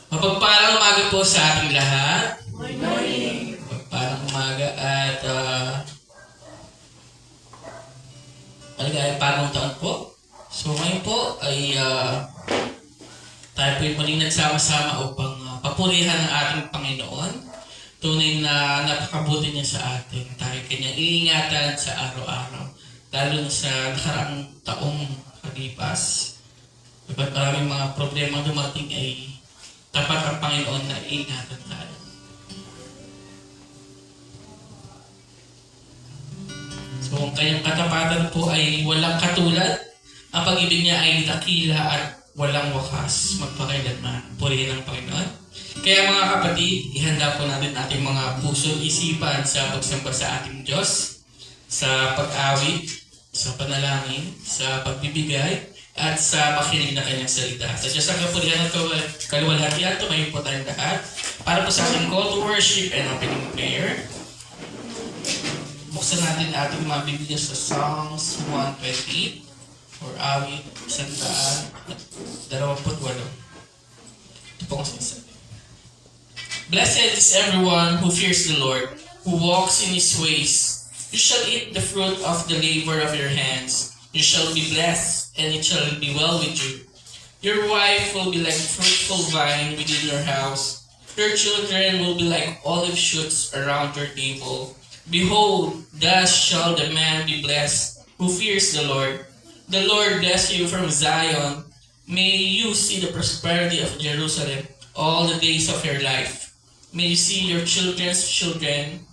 Mapagpalang umaga po sa ating lahat. Good morning. Mapagpalang umaga at maligayang bagong taon po. So ngayon po ay tayo po muling nagsama-sama upang papurihan ang ating Panginoon. Tunay na napakabuti niya sa atin. Tayo kanyang iingatan sa araw-araw. Lalo na sa nakaraang taong kalipas. Kapag maraming mga problema dumating ay tapat ang Panginoon na iingatan tayo. So ang kanyang katapatan po ay walang katulad. Ang pag-ibig niya ay dakila at walang wakas magpakailanman. Purihin ang Panginoon. Kaya mga kapatid, ihanda po natin ating mga puso at isipan sa pagsamba sa ating Diyos, sa pag-awit, sa panalangin, sa pagbibigay, at sa makinig na kanyang salita. Sa Diyos ang kapurihan at kaluwalhatian, tumayo po tayong lahat para po sa ating call to worship and opening prayer. Buksan natin ating mga Biblia sa Psalms 128 or awit 128. Ito po ang sinasabi. Blessed is everyone who fears the Lord, who walks in His ways. You shall eat the fruit of the labor of your hands. You shall be blessed, and it shall be well with you. Your wife will be like a fruitful vine within your house. Your children will be like olive shoots around your table. Behold, thus shall the man be blessed who fears the Lord. The Lord bless you from Zion. May you see the prosperity of Jerusalem all the days of your life. May you see your children's children.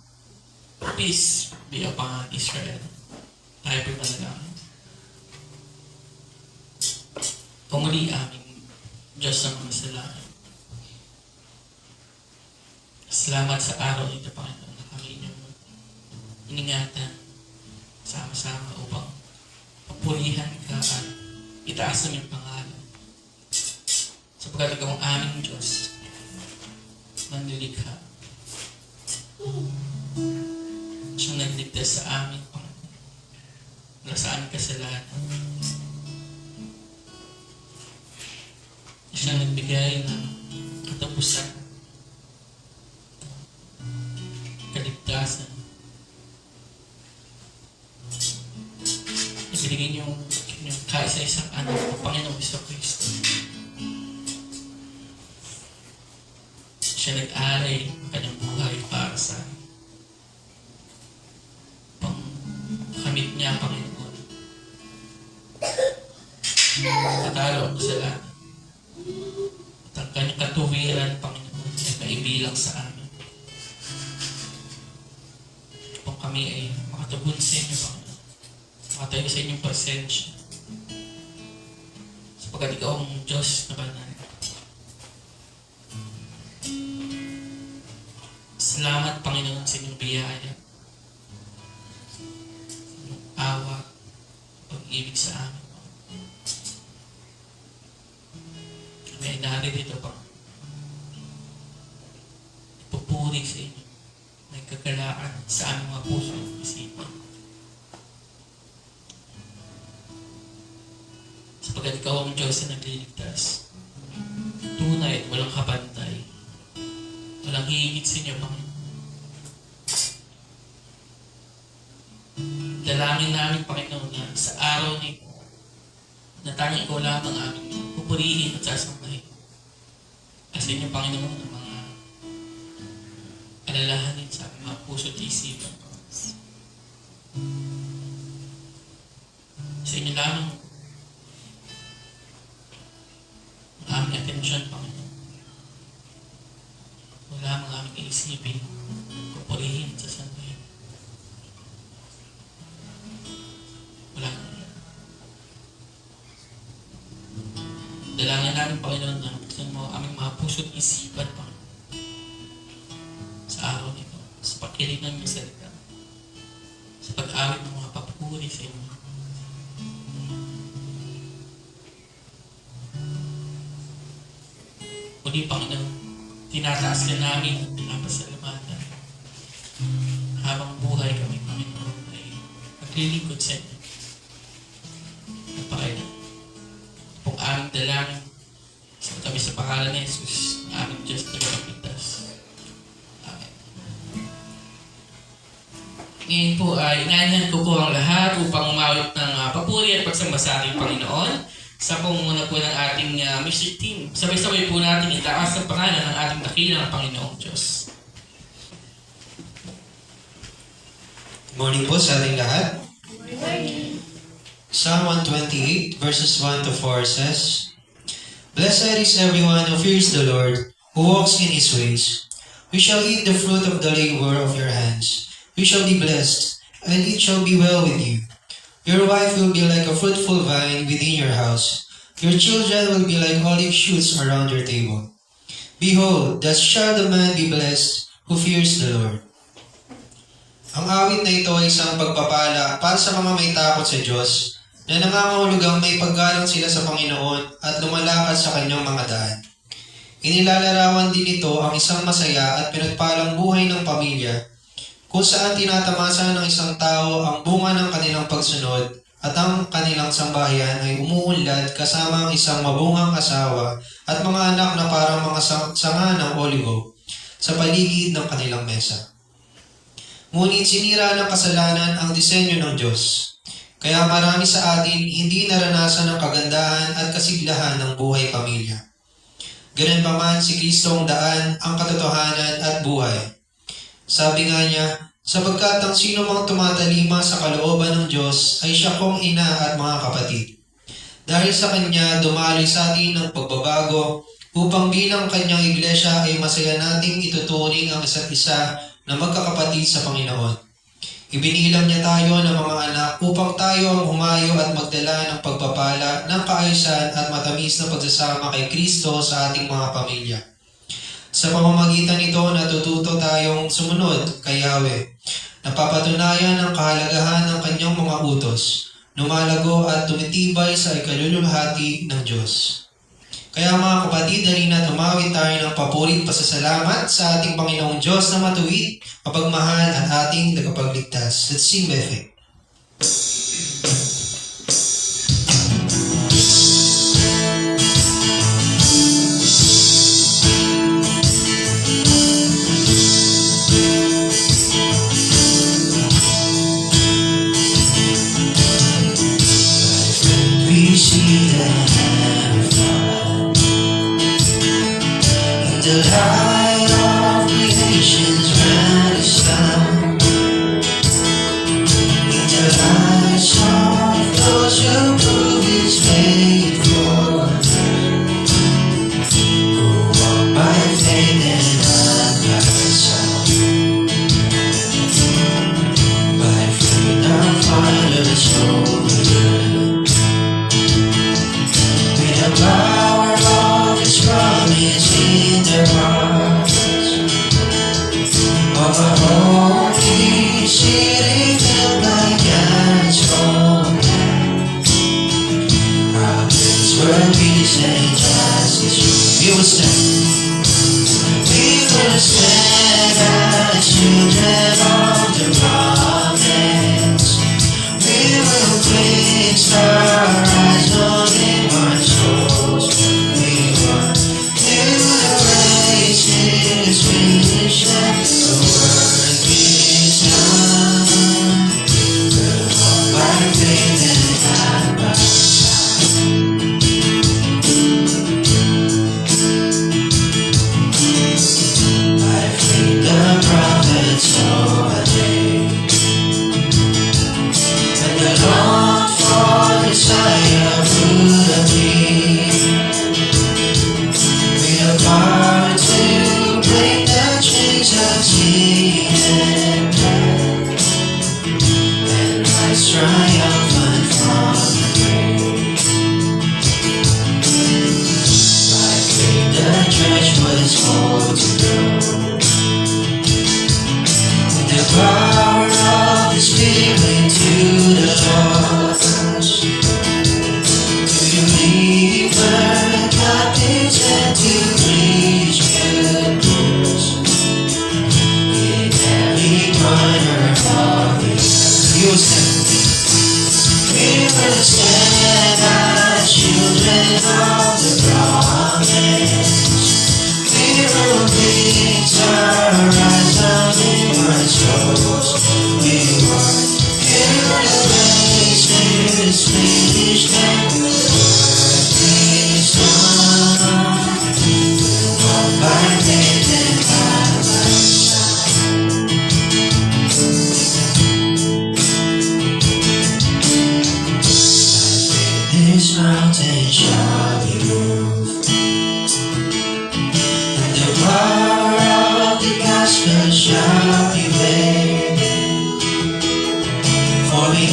Peace be upon Israel. Tayo po manalangin. Pumuli aming Diyos ng mga salamat. Salamat sa araw nito, Panginoon, na kami inyong iningatan sama-sama upang papurihan ka at itaas ang iyong pangalan. Sapagkat ikaw ang aming Diyos, manlilikha. Siyang nagligtas sa amin, Panginoon, mula sa aming kasalanan. Siyang nagbigay ng katapusan, kaligtasan. Ibigay niyo yung kaisa-isang anak ng Panginoong Jesucristo. Siya nag-alay ang kanyang buhay para sa pangkamit niya, Panginoon. Katalo ang kasalanan. At ang kanyang katuwiran, Panginoon, ay maibilang sa amin. Kung kami ay makatubod sa inyo, Panginoon, makatayo sa inyong presensya, sapagkat ikaw ang Diyos na banal. Salamat, Panginoon, sa inyong biyaya, sa inyong awa, pag-ibig sa amin. May naririto pa. Ipupuri sa inyo. May kagalaan sa aming mga puso at isipan. Sapagkat ikaw ang Diyos na nagliligtas. Tunay at walang kapantay. Walang hihigit sa inyo, Panginoon. Dalangin namin, Panginoon, na sa araw nito, na tanging ikaw lamang aming pupurihin at sasambahin. Kasi inyo, Panginoon, ang mga alalahanin sa aming mga puso at isipan. Sa inyo lamang ang aming atensyon, Panginoon. Wala lamang aming iisipin, pupurihin at sasambahin. Wala kang dalangin namin, Panginoon, na buksan mo aming mga puso at isipan, Panginoon, sa araw nito, sa pakinig ng iyong salita, sa pag-awit ng mga papuri sa inyo. Muli, Panginoon, tinataas ka namin at pinapasalamatan. Habang buhay kami, Panginoon, ay maglilingkod sa inyo. Napakailan. Kung aming dalangin, sa pangalan ni Jesus, aming ngayon po ay inaanyan ko po ang lahat upang umawit ng papuri at pagsamba sa ating Panginoon. Sa pangunguna po ng ating music team. Sabay-sabay po natin itaas ang pangalan ng ating dakilang Panginoong Diyos. Morning po sa ating lahat. Psalm 128 verses 1 to 4 says, Blessed is everyone who fears the Lord, who walks in His ways. We shall eat the fruit of the labor of your hands. We shall be blessed, and it shall be well with you. Your wife will be like a fruitful vine within your house. Your children will be like olive shoots around your table. Behold, thus shall the man be blessed who fears the Lord. Ang awit na ito ay isang pagpapala para sa mga may takot sa Diyos na nangangahulugang may paggalang sila sa Panginoon at lumalakad sa kanyang mga daan. Inilalarawan din ito ang isang masaya at pinagpalang buhay ng pamilya kung saan tinatamasa ng isang tao ang bunga ng kanilang pagsunod at ang kanilang sambahayan ay umuunlad kasama ang isang mabungang asawa at mga anak na parang mga sanga ng oligo sa paligid ng kanilang mesa. Ngunit sinira ng kasalanan ang disenyo ng Diyos. Kaya marami sa atin hindi naranasan ang kagandahan at kasiglahan ng buhay pamilya. Ganun pa man si Kristo ang daan, ang katotohanan at buhay. Sabi nga niya, sapagkat ang sino mang tumatalima sa kalooban ng Diyos ay siya kong ina at mga kapatid. Dahil sa Kanya dumaloy sa atin ang pagbabago upang bilang Kanyang iglesia ay masaya nating ituturing ang isa't isa na magkakapatid sa Panginoon. Ibinilang niya tayo ng mga anak upang tayo ang humayo at magdala ng pagpapala, ng kaayusan at matamis na pagsasama kay Kristo sa ating mga pamilya. Sa pamamagitan nito, natututo tayong sumunod kay Yahweh. Napapatunayan ang kahalagahan ng kanyang mga utos, lumalago at tumitibay sa ikaluluhati ng Diyos. Kaya mga kapatid, halina tumawid tayo ng papurit pasasalamat sa ating Panginoong Diyos na matuwid, mapagmahal at ating tagapagligtas. Let's sing by faith. We see the the light of creation's brightest sound, in the lives of those who prove His faithful, who walk by faith and not by sight. By faith our fathers know with the power of His promise in their hearts, of a holy city built like God's own land. Our place where peace and justice we will stand. We will stand as children of the promise. We will fix our eyes on inward souls. We want is finished and the work is done. We'll walk by faith and not by sight. By faith the prophets saw a day, and the Lord for Messiah would appear. We are part to break the chains of sin and death, and rise triumphant from the grave. By faith the church was called to grow, with the power of the Spirit to the lost, to deliver captives and to preach good news in every corner of the earth. We will stand. We will stand as children of the promise. We will fix our eyes on inward souls. We will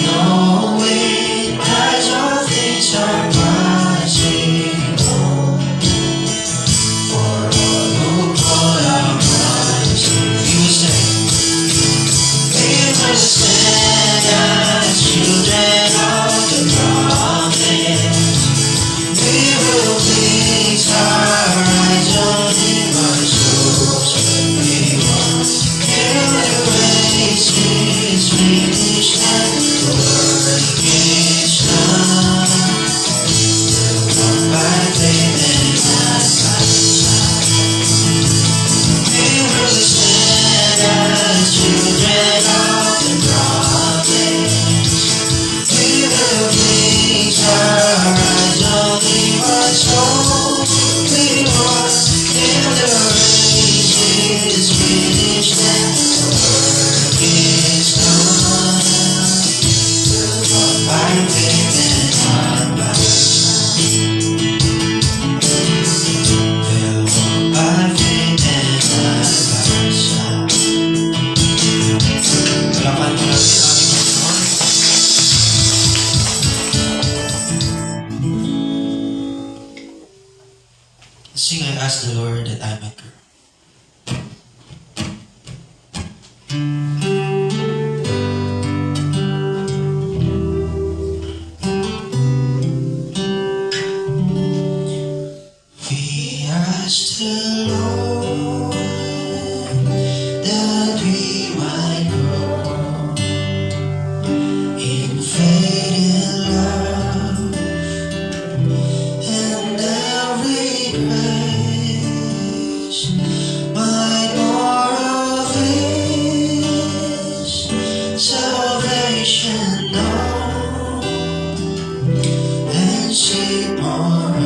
knowing that all things are possible for all who call upon you. We will sing. We will stand as children of the promise. We will fix our eyes on Him, our souls reward. Till the race is finished and the work is done. We'll walk by faith and not by sight. We will stand as children of the promise. We will fix our eyes on Him, our souls reward. Till the race is finished and the work is done. We'll walk by faith and not by sight. We'll walk by faith and not by sight. Palapakan mo natin ang ating Panginoon. Sing, I ask the Lord that I might grow. We ask the Lord that we might grow in faith and love and every grace, might more of His salvation know and see more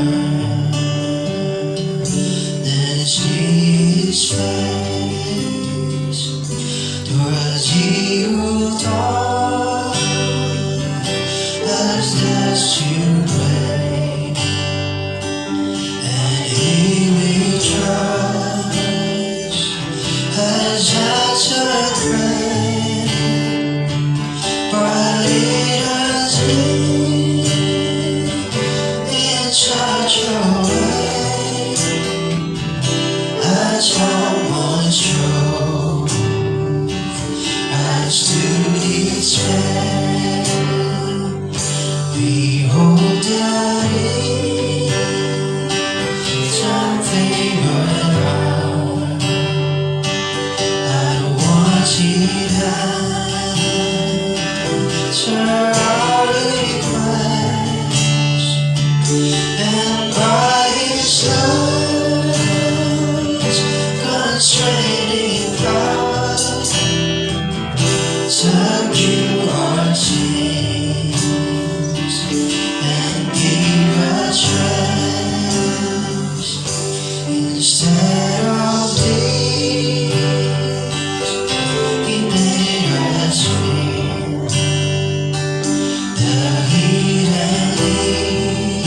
than see His face. Towards He who taught us thus to pray, and He we trust has answered prayer. But it has been in such a way that someone strove as to despair. Behold that in some favored hour that once He answered our request, and by His Son's constraining power subdue our sins and give us rest. Instead of these, He made us feel the heat and heat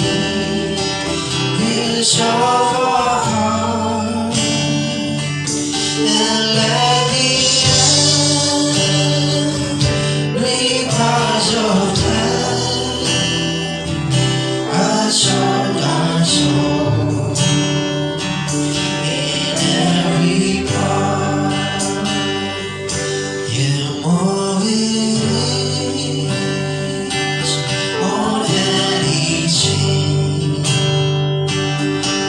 is of our heart, and let the angry cries of death assault our soul in every part. Yeah, more it is on any scene,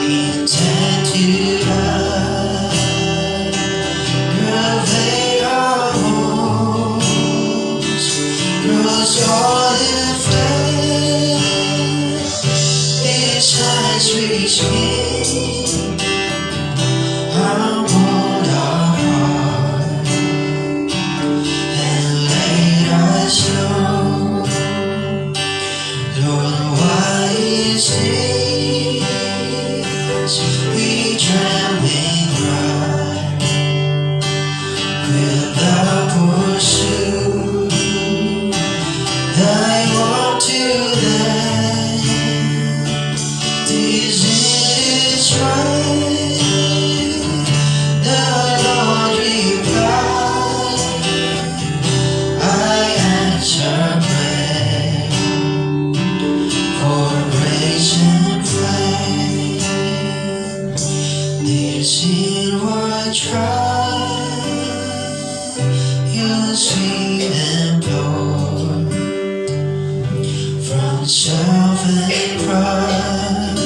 intent to aggravate our hopes, grows all in flesh, His hands reach in, humbled our heart, and laid us low. Lord, why is this we trembling cry? Will Thou pursue Thy word to them? This is right. The Lord replied, I answer prayer. oneself and pride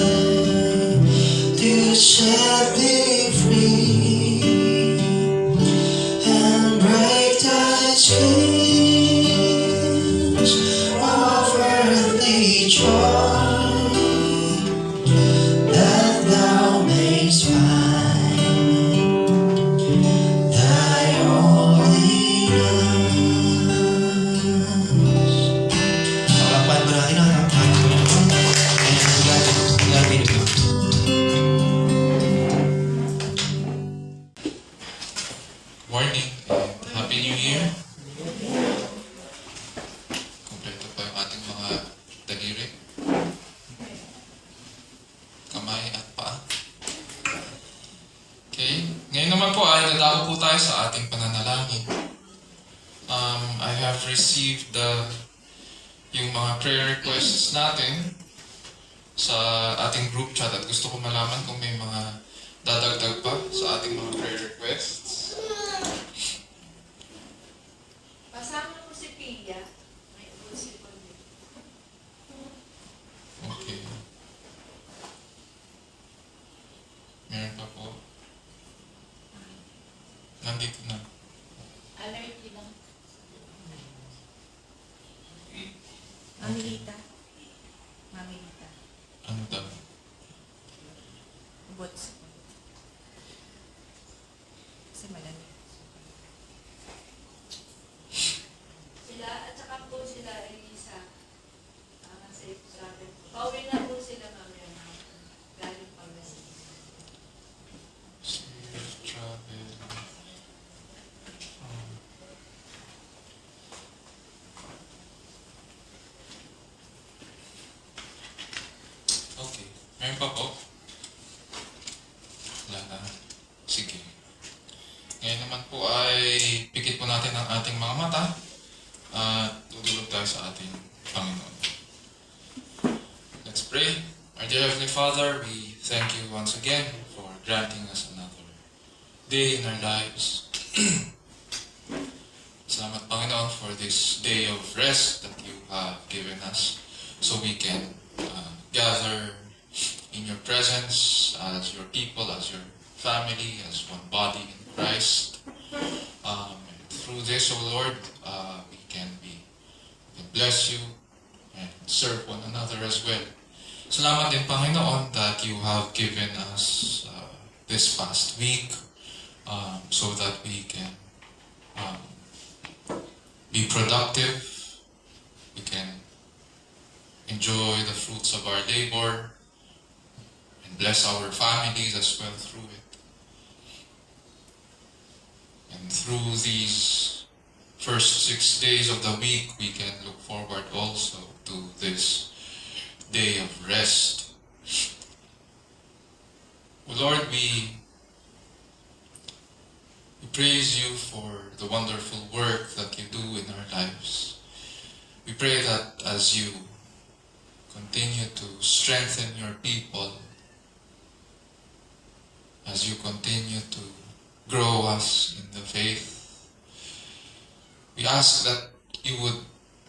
to set me free and break the chains of earthly joy that thou mayst find thy holiness. Palakpan mo natin ang Panginoon. And God be the glory. Morning and Happy New Year. Kompleto pa yung ating mga daliri, kamay at paa. Okay, ngayon naman po ay dadako po tayo sa ating pananalangin. I have received yung mga prayer requests natin sa ating group chat at gusto ko malaman kung may mga dadagdag pa sa ating mga prayer requests. Kasama ko si Pia. May usi ko din. Okay. Meron pa po. Nandito na. Allergy lang. Mamilita. Mamilita. Ano daw? Bots. Kasi malamig. Sila, at saka po sila Elisa. Safe sa atin. Pauwi na po sila mamaya. Galing pa West. Safe travel. Okay. Meron pa po? Wala na. Sige. Ngayon naman po ay pikit po natin ang ating mga mata at tutulog tayo sa ating Panginoon. Let's pray. Our dear Heavenly Father, we thank you once again for granting us another day in our lives. Salamat Panginoon for this day of rest that you have given us so we can gather in your presence as your people, as your family, as one body in Christ. Through this, O Lord, we can bless you and serve one another as well. Salamat din Panginoon that you have given us this past week so that we can be productive, we can enjoy the fruits of our labor, and bless our families as well through it. And through these first 6 days of the week, we can look forward also to this day of rest. O Lord, we praise you for the wonderful work that you do in our lives. We pray that as you continue to strengthen your people, as you continue to grow us in the faith, we ask that you would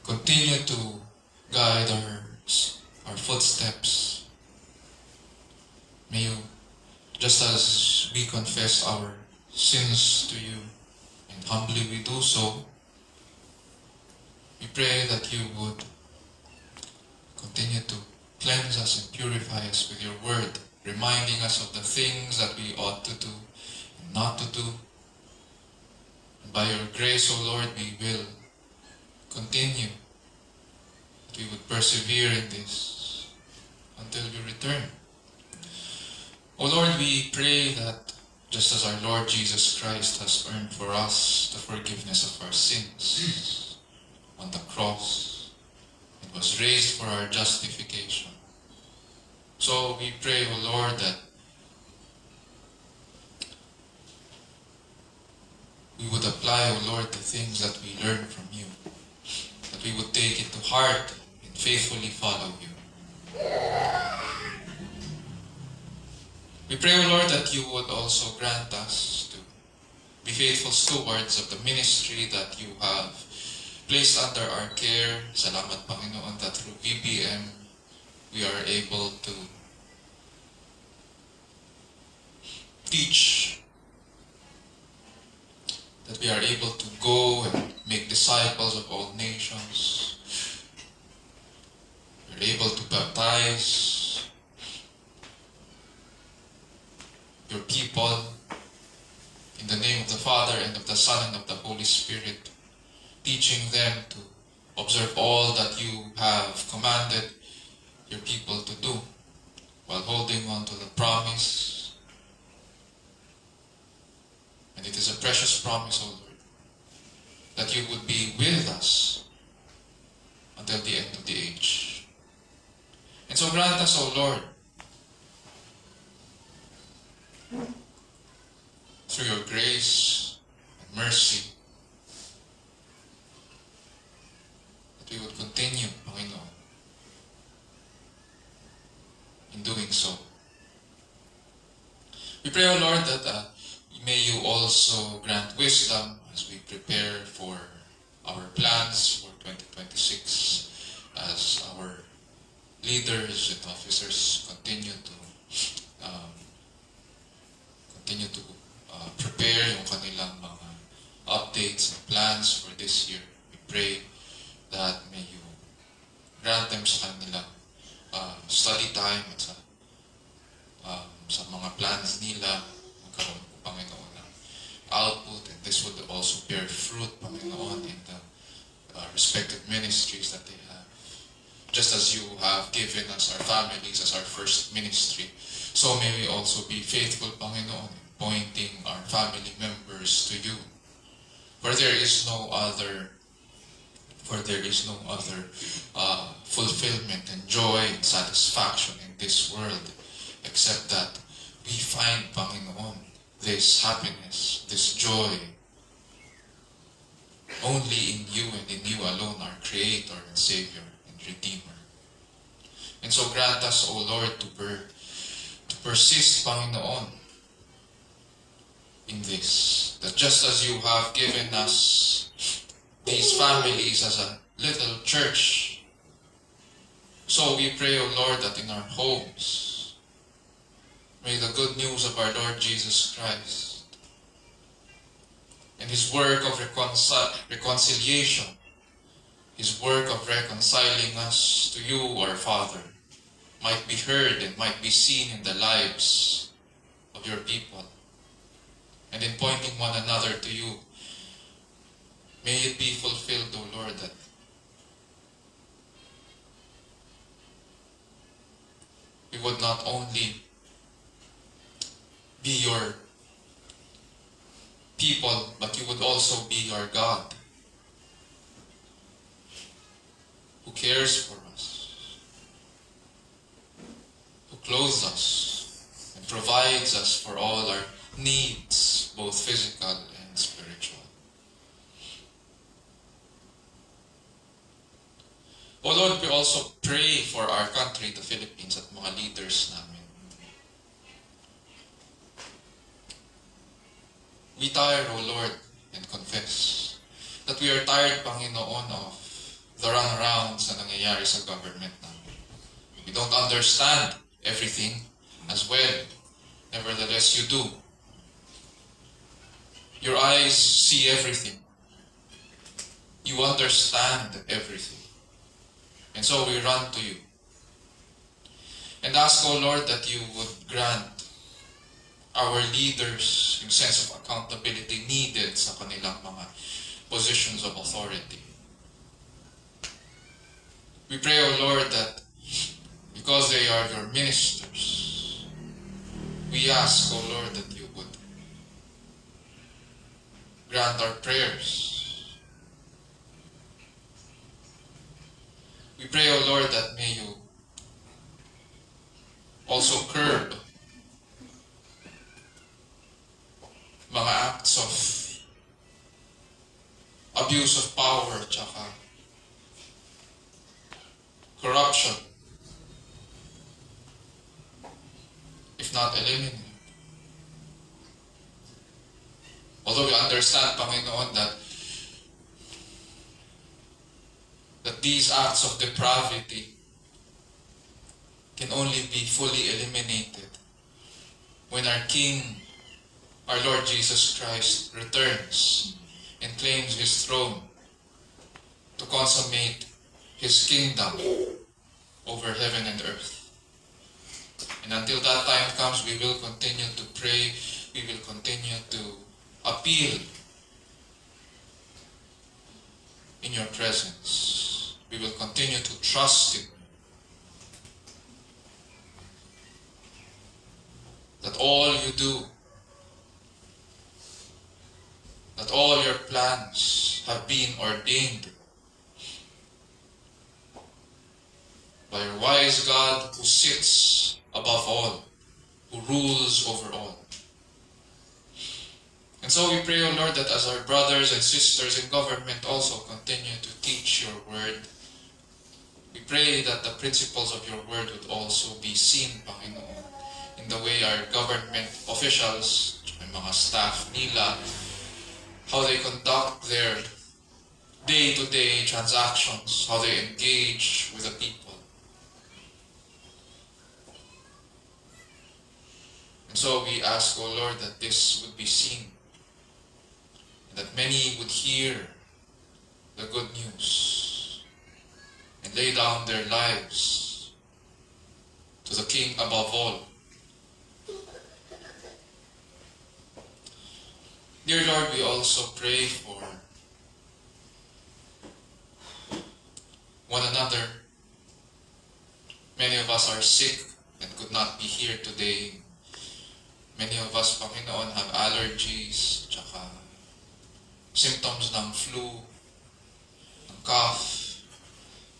continue to guide our footsteps. May you, just as we confess our sins to you, and humbly we do so, we pray that you would continue to cleanse us and purify us with your word, reminding us of the things that we ought to do and not to do. And by your grace, O Lord, we will continue, that we would persevere in this until you return. O Lord, we pray that just as our Lord Jesus Christ has earned for us the forgiveness of our sins on the cross, it was raised for our justification. So we pray, O Lord, that we would apply, O Lord, the things that we learn from you, that we would take it to heart and faithfully follow you. We pray, O Lord, that you would also grant us to be faithful stewards of the ministry that you have placed under our care. Salamat, Panginoon, that through VBM, we are able to teach, that we are able to go and make disciples of all nations. We are able to baptize your people in the name of the Father and of the Son and of the Holy Spirit, teaching them to observe all that you have commanded your people to do, while holding on to the promise. And it is a precious promise, O Lord, that you would be with us until the end of the age. And so grant us, O Lord, through your grace and mercy, that we would continue, Panginoon, in doing so. We pray, O Lord, that may you also grant wisdom as we prepare for our plans for 2026, as our leaders and officers continue to prepare yung kanilang mga updates and plans for this year. We pray that may you grant them sa kanilang study time at sa mga plans nila, magkaroon po, Panginoon, ng output, and this would also bear fruit, Panginoon, in the respective ministries that they have. Just as you have given us our families as our first ministry, so may we also be faithful, Panginoon, in pointing our family members to you. For there is no other fulfillment and joy and satisfaction in this world except that we find, Panginoon, this happiness, this joy only in you and in you alone, our Creator and Savior and Redeemer. And so grant us, O Lord, to persist, Panginoon, in this, that just as you have given us these families as a little church, so we pray, O Lord, that in our homes, may the good news of our Lord Jesus Christ and His work of reconciliation, His work of reconciling us to you, our Father, might be heard and might be seen in the lives of your people. And in pointing one another to you, may it be fulfilled, O Lord, that we would not only be your people, but you would also be our God, who cares for us, who clothes us, and provides us for all our needs, both physical and spiritual. O Lord, we also pray for our country, the Philippines, at mga leaders namin. We tire, O Lord, and confess that we are tired, Panginoon, of the runarounds na nangyayari sa government namin. We don't understand everything as well. Nevertheless, you do. Your eyes see everything. You understand everything. And so we run to you and ask, O Lord, that you would grant our leaders yung sense of accountability needed sa kanilang mga positions of authority. We pray, O Lord, that because they are your ministers, we ask, O Lord, that you would grant our prayers. We pray, O Lord, that may you also curb mga acts of abuse of power tsaka corruption, if not eliminate. Although we understand, Panginoon, that these acts of depravity can only be fully eliminated when our King, our Lord Jesus Christ, returns and claims His throne to consummate His kingdom over heaven and earth. And until that time comes, we will continue to pray, we will continue to appeal in your presence. We will continue to trust in you. That all you do, that all your plans have been ordained by your wise God who sits above all, who rules over all. And so we pray, O Lord, that as our brothers and sisters in government also continue to teach your word, we pray that the principles of your word would also be seen, Panginoon, in the way our government officials, yung mga staff nila, how they conduct their day-to-day transactions, how they engage with the people. And so we ask, O Lord, that this would be seen, and that many would hear the good news and lay down their lives to the King above all. Dear Lord, we also pray for one another. Many of us are sick and could not be here today. Many of us, Panginoon, have allergies, tsaka symptoms ng flu, ng cough.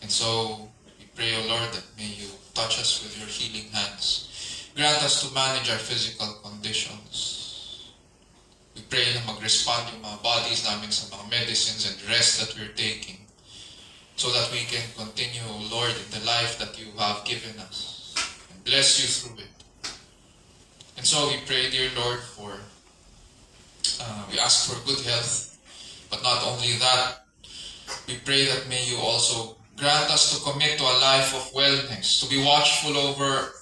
And so, we pray, O Lord, that may you touch us with your healing hands. Grant us to manage our physical conditions. We pray na mag-respond yung mga bodies namin sa mga medicines and rest that we're taking, so that we can continue, O Lord, in the life that you have given us, and bless you through it. And so we pray, dear Lord, we ask for good health, but not only that, we pray that may you also grant us to commit to a life of wellness, to be watchful over,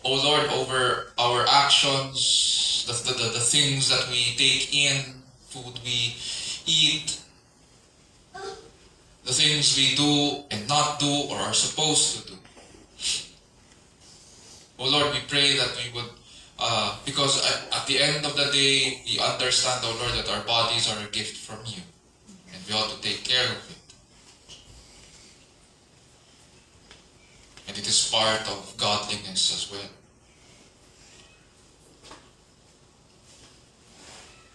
O Lord, over our actions, the things that we take in, food we eat, the things we do and not do or are supposed to do. O Lord, we pray that we would, because at the end of the day, we understand, O Lord, that our bodies are a gift from you, and we ought to take care of it. And it is part of godliness as well.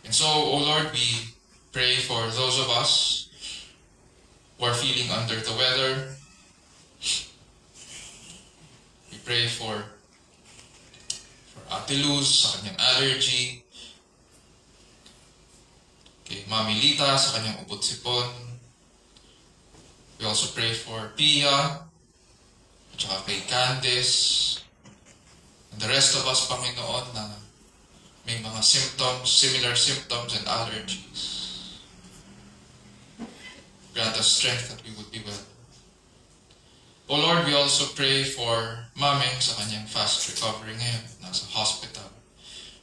And so, O Lord, we pray for those of us who are feeling under the weather. We pray for Ate Luz sa kanyang allergy, kay Mami Lita sa kanyang ubot sipon. We also pray for Pia, at saka kay Candice, and the rest of us, Panginoon, na may mga symptoms, similar symptoms and allergies. Grant us strength that we would be well. O Lord, we also pray for Maming sa kanyang fast recovery ngayon, nasa hospital.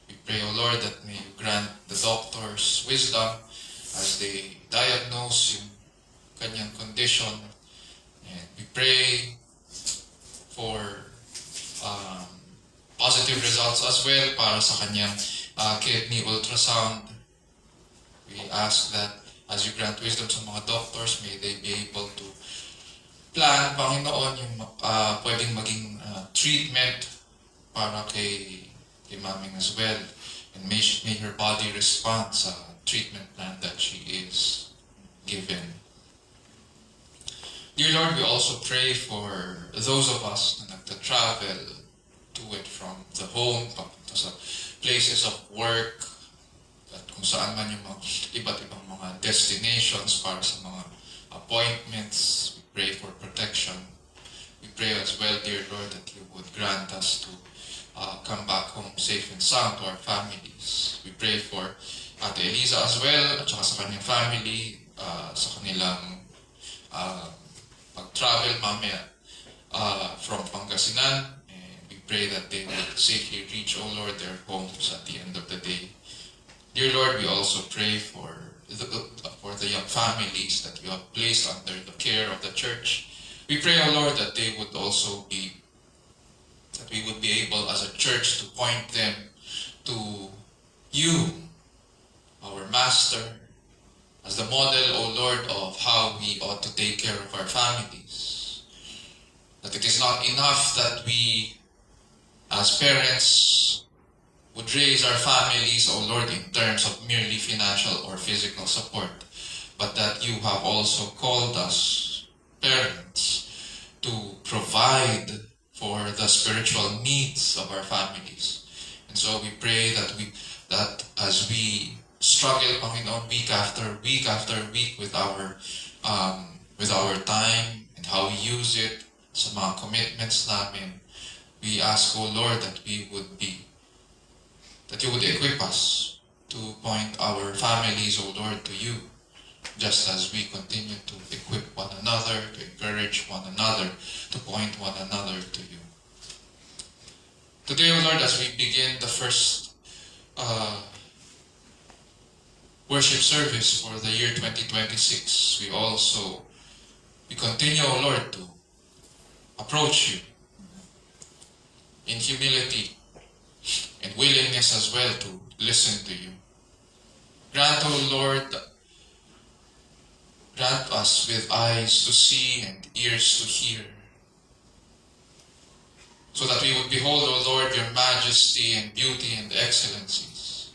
We pray, O Lord, that may you grant the doctors wisdom as they diagnose yung kanyang condition. And we pray for positive results as well para sa kanyang kidney ultrasound. We ask that as you grant wisdom sa mga doctors, may they be able to plan, Panginoon, yung pwedeng maging treatment para kay Maming as well. And may her body respond sa treatment plan that she is given. Dear Lord, we also pray for those of us na nagta-travel to it from the home, papunta sa places of work, at kung saan man yung mga iba't ibang mga destinations para sa mga appointments. We pray for protection. We pray as well, dear Lord, that you would grant us to come back home safe and sound to our families. We pray for Ate Eliza as well, at saka sa kanyang family, sa kanilang mag-travel mamaya from Pangasinan. And we pray that they will safely reach, O Lord, their homes at the end of the day. Dear Lord, we also pray for the young families that you have placed under the care of the church. We pray, O Lord, that they would also be, that we would be able as a church to point them to you, our Master, as the model, O Lord, of how we ought to take care of our families. That it is not enough that we, as parents, would raise our families, O Lord, in terms of merely financial or physical support, but that you have also called us, parents, to provide for the spiritual needs of our families. And so we pray that as we struggle, Panginoon, week after week with our time and how we use it sa mga commitments namin, we ask, O Lord, that you would equip us to point our families, O Lord, to you, just as we continue to equip one another, to encourage one another, to point one another to you. Today, O Lord, as we begin the first worship service for the year 2026, we continue, O Lord, to approach you in humility and willingness as well to listen to you. Grant, O Lord, grant us with eyes to see and ears to hear, so that we would behold, O Lord, your majesty and beauty and excellencies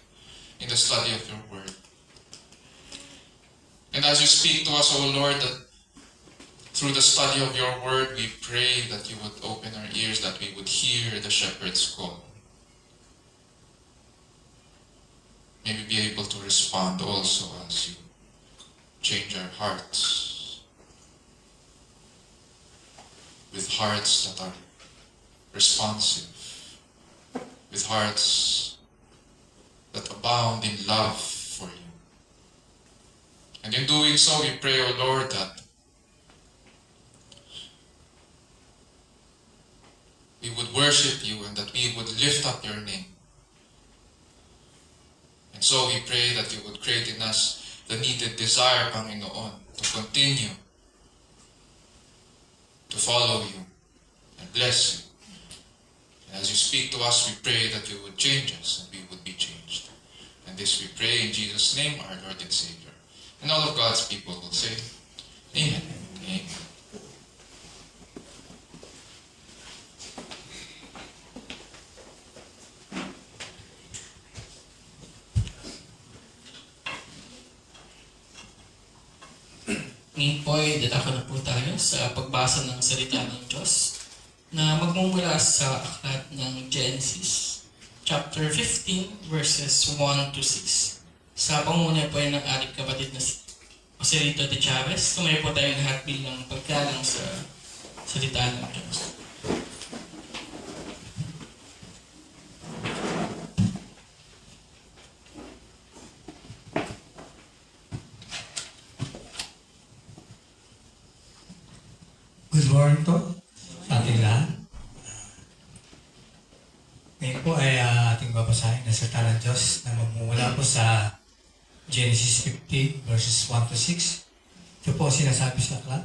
in the study of your word. And as you speak to us, O Lord, that through the study of your word, we pray that you would open our ears, that we would hear the shepherd's call. May we be able to respond also as you change our hearts with hearts that are responsive, with hearts that abound in love for you. And in doing so, we pray, O Lord, that we would worship you and that we would lift up your name. And so we pray that you would create in us the needed desire, Panginoon, to continue to follow you and bless you. And as you speak to us, we pray that you would change us and we would be changed. And this we pray in Jesus' name, our Lord and Savior. And all of God's people will say, Amen. Amen. Ngayon po ay dadako na po tayo sa pagbasa ng salita ng Diyos na magmumula sa aklat ng Genesis, chapter 15, verses 1 to 6. Sa panguna po ay ng ating kapatid na si Joselito de Chavez. Tumayo po tayong lahat bilang paggalang sa salita ng Diyos. Good morning po sa ating lahat. Ngayon po ay ating babasahin na salita ng Diyos na magmumula po sa Genesis 50 verses 1 to 6. Ito po sinasabi sa aklat.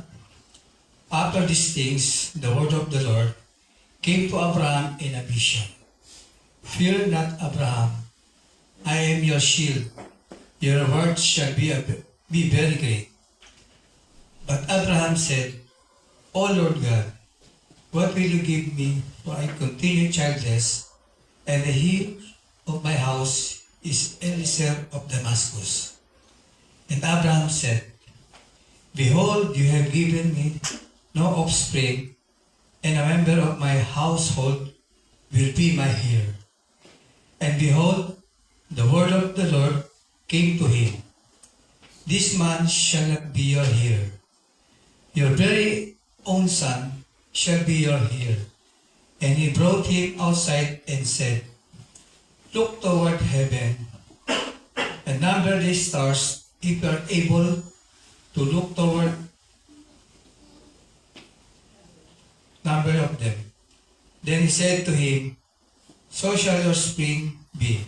After these things, the word of the Lord came to Abraham in a vision. Fear not, Abraham, I am your shield. Your words shall be very great. But Abraham said, O Lord God, what will you give me, for I continue childless, and the heir of my house is Eliezer of Damascus. And Abraham said, Behold, you have given me no offspring, and a member of my household will be my heir. And behold, the word of the Lord came to him, This man shall not be your heir. Your very own son shall be your heir. And he brought him outside and said, Look toward heaven and number the stars if you are able to look toward number of them. Then he said to him, So shall your spring be.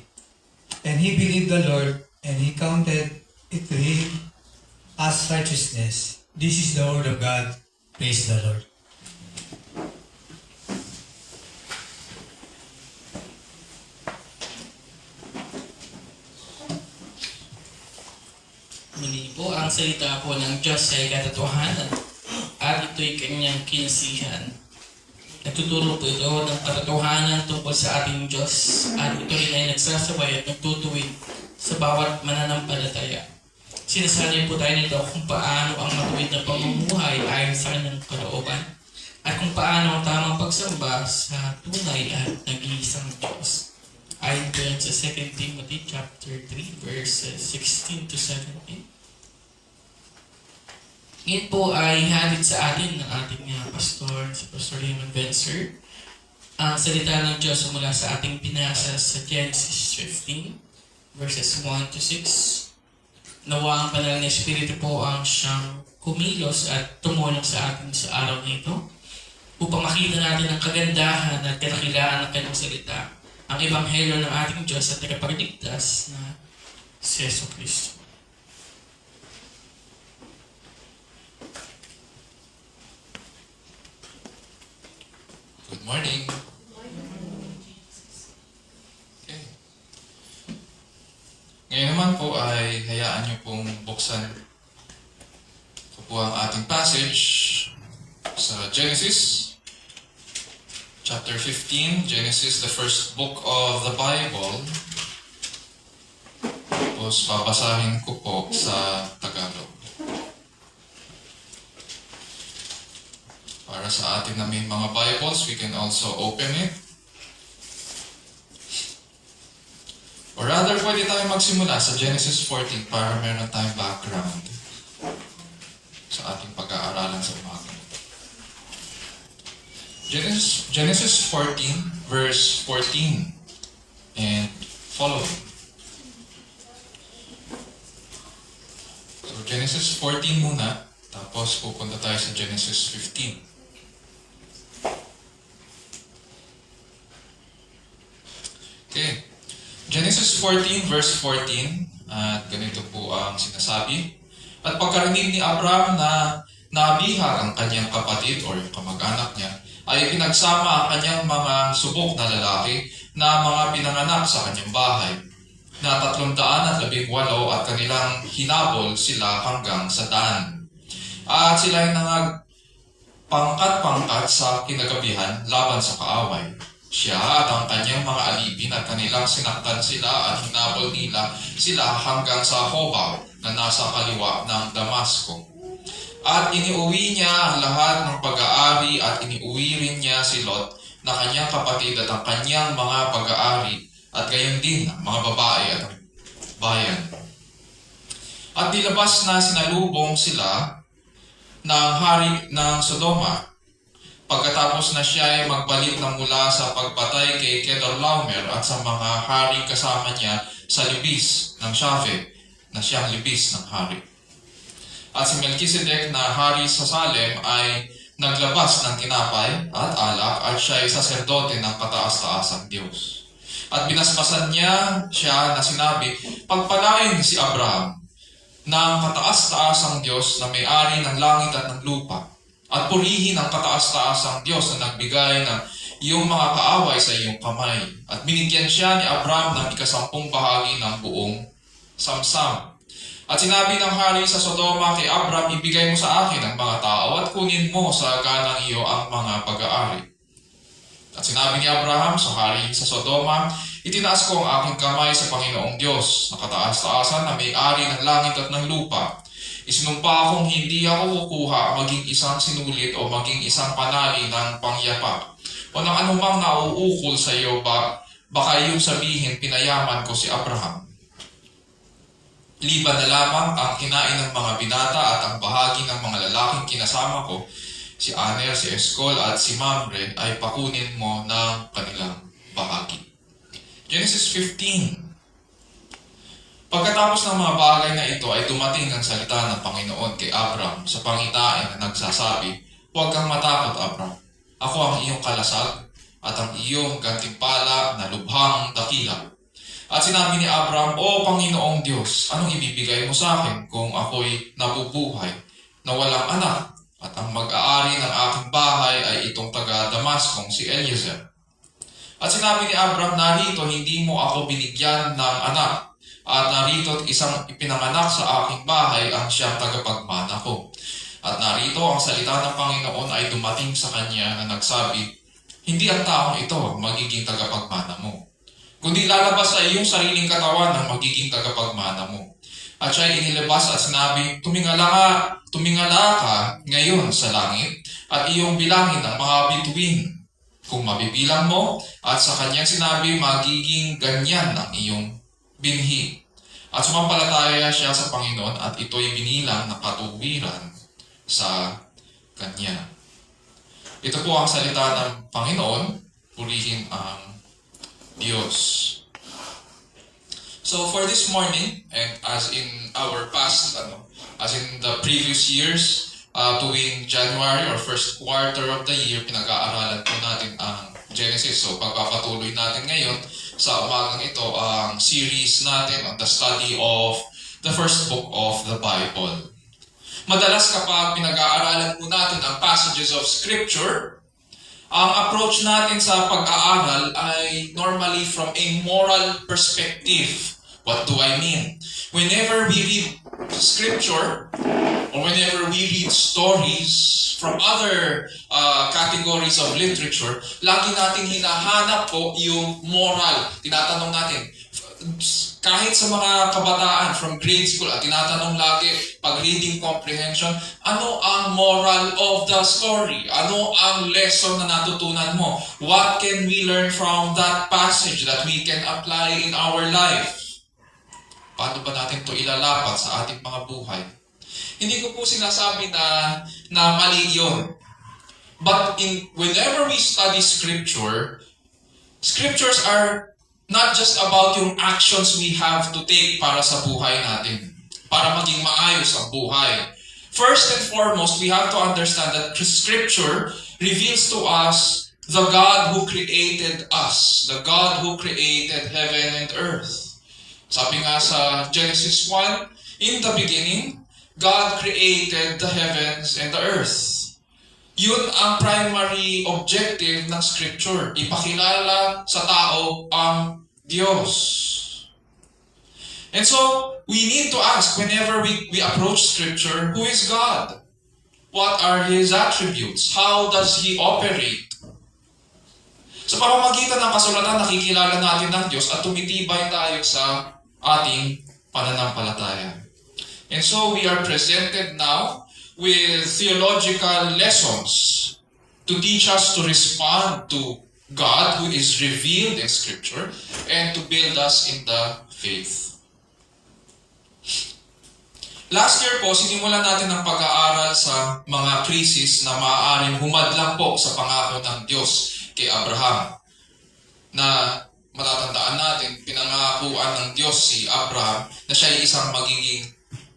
And he believed the Lord, and he counted it to him as righteousness. This is the word of God. Praise the Lord. Muli po, ang salita po ng Diyos ay katotohanan at ito'y kanyang kinasihan. Nagtuturo po ito ng katotohanan tungkol sa ating Diyos at ito rin ay nagsasabay at nagtutuwid sa bawat mananampalataya. Sinasanay po tayo nito kung paano ang matuwid na pamumuhay ayon sa kanyang kalooban at kung paano ang tamang pagsamba sa tunay at nag-iisang Diyos. Ayon po yan sa 2 Timothy chapter 3 verses 16 to 17. Ngayon po ay hatid sa atin ng ating pastor, si Pastor Raymond Vencer, ang salita ng Diyos mula sa ating pinasa sa Genesis 15 verses 1 to 6. Nawa ang banal na Espiritu po ang siyang kumilos at tumulong sa atin sa araw na ito upang makita natin ang kagandahan at kadakilaan ng kanyang salita, ang ebanghelyo ng ating Diyos at tagapagligtas na si Yesu Cristo. Good morning. Okay. Ngayon naman po ay hayaan niyo pong buksan ko po ang ating passage sa Genesis chapter 15. Genesis, the first book of the Bible. Tapos babasahin ko po sa Tagalog. Para sa ating na may mga Bibles, we can also open it. Or rather, pwede tayo magsimula sa Genesis 14 para meron tayong background sa ating pag-aaralan sa umaga. Genesis 14, verse 14 and following. So, Genesis 14 muna, tapos pupunta tayo sa Genesis 15. Okay. Genesis 14 verse 14, at ganito po ang sinasabi. At pagkarinig ni Abraham na nabihag ang kanyang kapatid o yung kamag-anak niya, ay pinagsama ang kanyang mga subok na lalaki na mga pinanganak sa kanyang bahay, na 318 at kanilang hinabol sila hanggang sa Dan. At sila ay nangagpangkat-pangkat sa kinagabihan laban sa kaaway. Siya at ang kanyang mga alipin at kanilang sinaktan sila at hinabol nila sila hanggang sa Hobaw na nasa kaliwa ng Damasco. At iniuwi niya ang lahat ng pag-aari at iniuwi rin niya si Lot na kanyang kapatid at ang kanyang mga pag-aari at gayon din ang mga babae at ang bayan. At nilabas na sinalubong sila ng hari ng Sodoma. Pagkatapos na siya ay magbalik na mula sa pagpatay kay Kedorlaomer at sa mga hari kasama niya sa libis ng Shaphe, na siyang libis ng hari. At si Melchizedek na hari sa Salem ay naglabas ng tinapay at alak at siya ay saserdote ng kataas-taasang Diyos. At binasbasan niya siya na sinabi, pagpalain si Abraham ng kataas-taasang Diyos na may-ari ng langit at ng lupa, at purihin ang kataas-taasang Diyos na nagbigay ng iyong mga kaaway sa iyong kamay. At binigyan siya ni Abraham ng 10 bahagi ng buong samsam. At sinabi ng hari sa Sodoma kay Abraham, ibigay mo sa akin ang mga tao at kunin mo sa ganang iyo ang mga pag-aari. At sinabi ni Abraham sa hari sa Sodoma, itinaas ko ang aking kamay sa Panginoong Diyos na kataas-taasan na may-ari ng langit at ng lupa. Isinumpa akong hindi ako kukuha maging isang sinulit o maging isang panali ng pangyapak o ng anumang nauukol sa iyo baka iyong sabihin pinayaman ko si Abraham. Liban na lamang ang kinain ng mga binata at ang bahagi ng mga lalaking kinasama ko, si Aner, si Eskol at si Mamre ay pakunin mo ng kanilang bahagi. Genesis 15. Pagkatapos ng mga bagay na ito ay dumating ang salita ng Panginoon kay Abraham sa pangitain na nagsasabi, huwag kang matakot, Abraham. Ako iyong kalasag at ang iyong gantimpala na lubhang dakila. At sinabi ni Abraham, O Panginoong Diyos, anong ibibigay mo sa akin kung ako'y nabubuhay na walang anak at ang mag-aari ng aking bahay ay itong taga Damascong si Eliezer? At sinabi ni Abraham, narito hindi mo ako binigyan ng anak at narito isang ipinanganak sa aking bahay ang siyang tagapagmana ko. At narito ang salita ng Panginoon ay dumating sa kanya na nagsabi, hindi ang taong ito ang magiging tagapagmana mo, kundi lalabas sa iyong sariling katawan ang magiging tagapagmana mo. At siya ay inilabas at sinabi, tumingala ka ngayon sa langit at iyong bilangin ang mga bituin kung mabibilang mo. At sa kanyang sinabi, magiging ganyan ang iyong binhi. At sumampalataya siya sa Panginoon at ito'y binilang na katuwiran sa kanya. Ito po ang salita ng Panginoon. Purihin ang Diyos. So for this morning, and as in our past, as in the previous years, tuwing January or first quarter of the year, pinag-aaralan po natin ang Genesis. So pagpapatuloy natin ngayon sa umagang ito ang series natin on the study of the first book of the Bible. Madalas kapag pinag-aaralan po natin ang passages of Scripture, ang approach natin sa pag-aaral ay normally from a moral perspective. What do I mean? Whenever we read Scripture, or whenever we read stories from other categories of literature, lagi nating hinahanap po yung moral. Tinatanong natin, kahit sa mga kabataan from grade school, at tinatanong lagi, pag reading comprehension, ano ang moral of the story? Ano ang lesson na natutunan mo? What can we learn from that passage that we can apply in our life? Paano ba natin ito ilalapat sa ating mga buhay? Hindi ko po sinasabi na mali yun. But whenever we study Scripture, Scriptures are not just about yung actions we have to take para sa buhay natin, para maging maayos ang buhay. First and foremost, we have to understand that Scripture reveals to us the God who created us, the God who created heaven and earth. Sabi nga sa Genesis 1, in the beginning, God created the heavens and the earth. Yun ang primary objective ng Scripture. Ipakilala sa tao ang Diyos. And so, we need to ask whenever we approach Scripture, who is God? What are His attributes? How does He operate? Sa pamamagitan ng kasulatan, nakikilala natin ng Diyos at tumitibay tayo sa ating pananampalataya. And so, we are presented now with theological lessons to teach us to respond to God who is revealed in Scripture and to build us in the faith. Last year po, sinimulan natin ang pag-aaral sa mga krisis na maaaring humadlang po sa pangako ng Diyos kay Abraham. Na matatandaan natin, pinangakuan ng Diyos si Abraham na siya ay isang magiging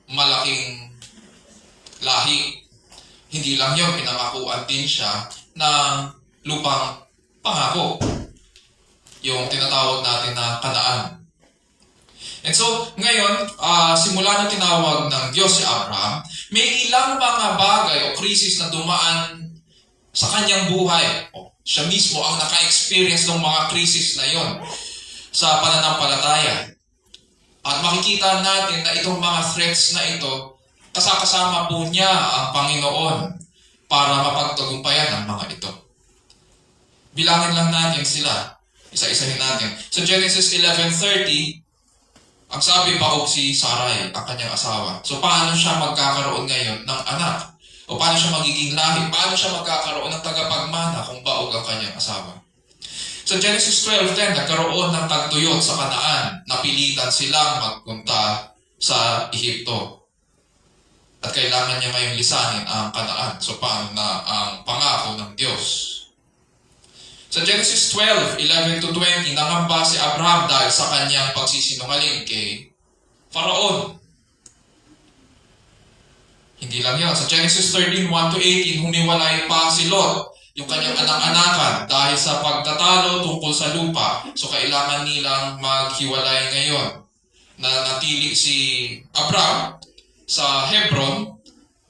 malaking lahi. Hindi lang yun, pinangakuan din siya ng lupang pangako. Yung tinatawag natin na Kanaan. And so, ngayon, simula nung tinawag ng Diyos si Abraham, may ilang mga bagay o krisis na dumaan sa kanyang buhay. Siya mismo ang naka-experience ng mga krisis na yon sa pananampalataya. At makikita natin na itong mga threats na ito, kasama po niya ang Panginoon para mapagtagumpayan ang mga ito. Bilangin lang natin sila. Isa-isahin natin. Sa Genesis 11:30, ang sabi pa si Sarai, ang kanyang asawa. So paano siya magkakaroon ngayon ng anak? O paano siya magiging lahi? Paano siya magkakaroon ng tagapagmana kung baog ang kanyang asawa? Sa Genesis 12:10, nagkaroon ng tagtuyot sa Kanaan. Napilitan silang magpunta sa Ehipto. At kailangan niya ngayong lisanin ang Kanaan. So paano na ang pangako ng Diyos? Sa Genesis 12:11-20, nangamba si Abraham dahil sa kanyang pagsisinungaling kay Faraon. Hindi lang yan. Sa Genesis 13:1-18, humiwalay pa si Lot. yung kanyang anak-anakan dahil sa pagtatalo tungkol sa lupa. So kailangan nilang maghiwalay ngayon na natili si Abram sa Hebron,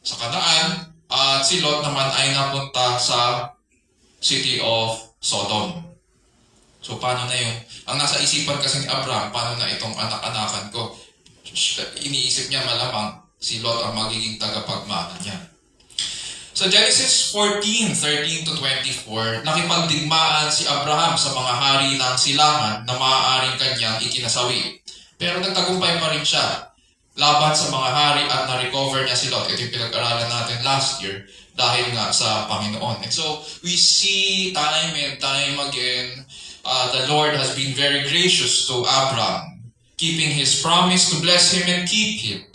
sa Canaan, at si Lot naman ay napunta sa city of Sodom. So paano na yung, ang nasa isipan kasi ni Abram, paano na itong anak-anakan ko? Iniisip niya malamang si Lot ang magiging tagapagmana niya. Sa Genesis 14:13-24, nakipagdigmaan si Abraham sa mga hari ng silangan na maaaring kanyang ikinasawi. Pero nagtagumpay pa rin siya laban sa mga hari at na-recover niya si Lot. Ito yung pinag-aralan natin last year dahil nga sa Panginoon. And so, we see time and time again, the Lord has been very gracious to Abraham, keeping His promise to bless him and keep him.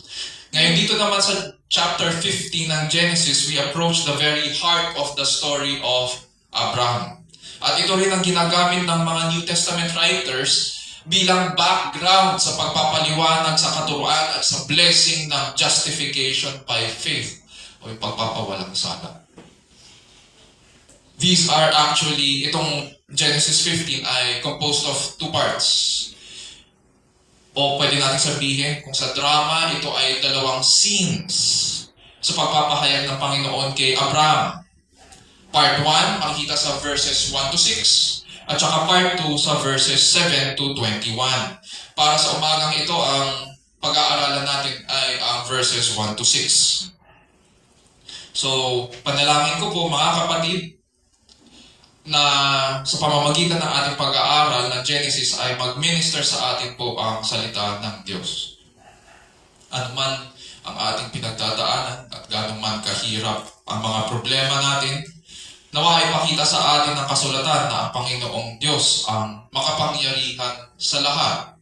Ngayon dito naman sa chapter 15 ng Genesis, we approach the very heart of the story of Abraham. At ito rin ang ginagamit ng mga New Testament writers bilang background sa pagpapaliwanag sa katuruan at sa blessing ng justification by faith o yung pagpapawalang sala. These are actually, itong Genesis 15 ay composed of two parts. O pwede natin sabihin, kung sa drama, ito ay dalawang scenes sa pagpapahayag ng Panginoon kay Abraham. Part 1, makikita sa verses 1-6, at saka part 2 sa verses 7-21. Para sa umagang ito, ang pag-aaralan natin ay ang verses 1-6. So, panalangin ko po mga kapatid, na sa pamamagitan ng ating pag-aaral ng Genesis ay mag-minister sa atin po ang salita ng Diyos. Ano man ang ating pinagdadaanan at gano'n man kahirap ang mga problema natin, nawa ipakita sa atin ng kasulatan na ang Panginoong Diyos ang makapangyarihan sa lahat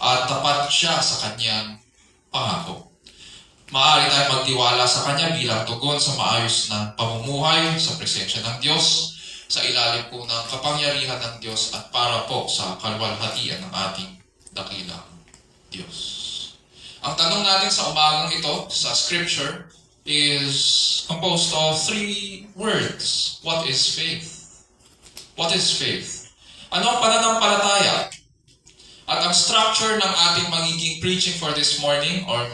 at tapat siya sa kanyang pangako. Maaari tayong magtiwala sa kanya bilang tugon sa maayos na pamumuhay sa presensya ng Diyos, sa ilalim po ng kapangyarihan ng Diyos at para po sa kaluwalhatian ng ating dakilang Diyos. Ang tanong natin sa umagang ito sa scripture is composed of 3 words. What is faith? What is faith? Ano ang pananampalataya? At ang structure ng ating magiging preaching for this morning or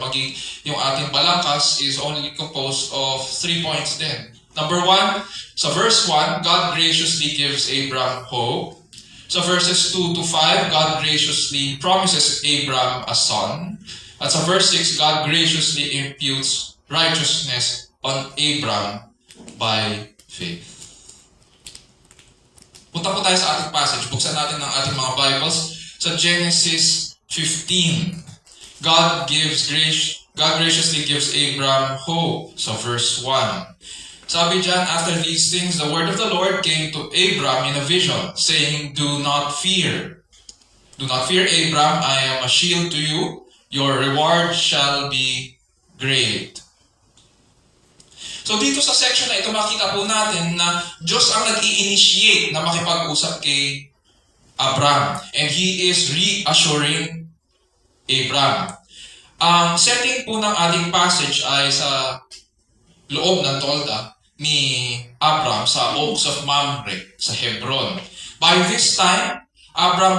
yung ating balangkas is only composed of 3 points din. Number 1, sa verse 1, God graciously gives Abraham hope. Sa verses 2-5, God graciously promises Abraham a son. At sa verse 6, God graciously imputes righteousness on Abraham by faith. Punta po tayo sa ating passage. Buksan natin ang ating mga Bibles sa Genesis 15. God graciously gives Abraham hope sa verse 1. Sabi dyan, after these things, the word of the Lord came to Abram in a vision, saying, Do not fear. Do not fear, Abram, I am a shield to you. Your reward shall be great. So dito sa section na ito, makita po natin na Diyos ang nag-i-initiate na makipag-usap kay Abram. And He is reassuring Abram. Ang setting po ng ating passage ay sa loob ng tolda ni Abram sa Oaks of Mamre sa Hebron. By this time, Abram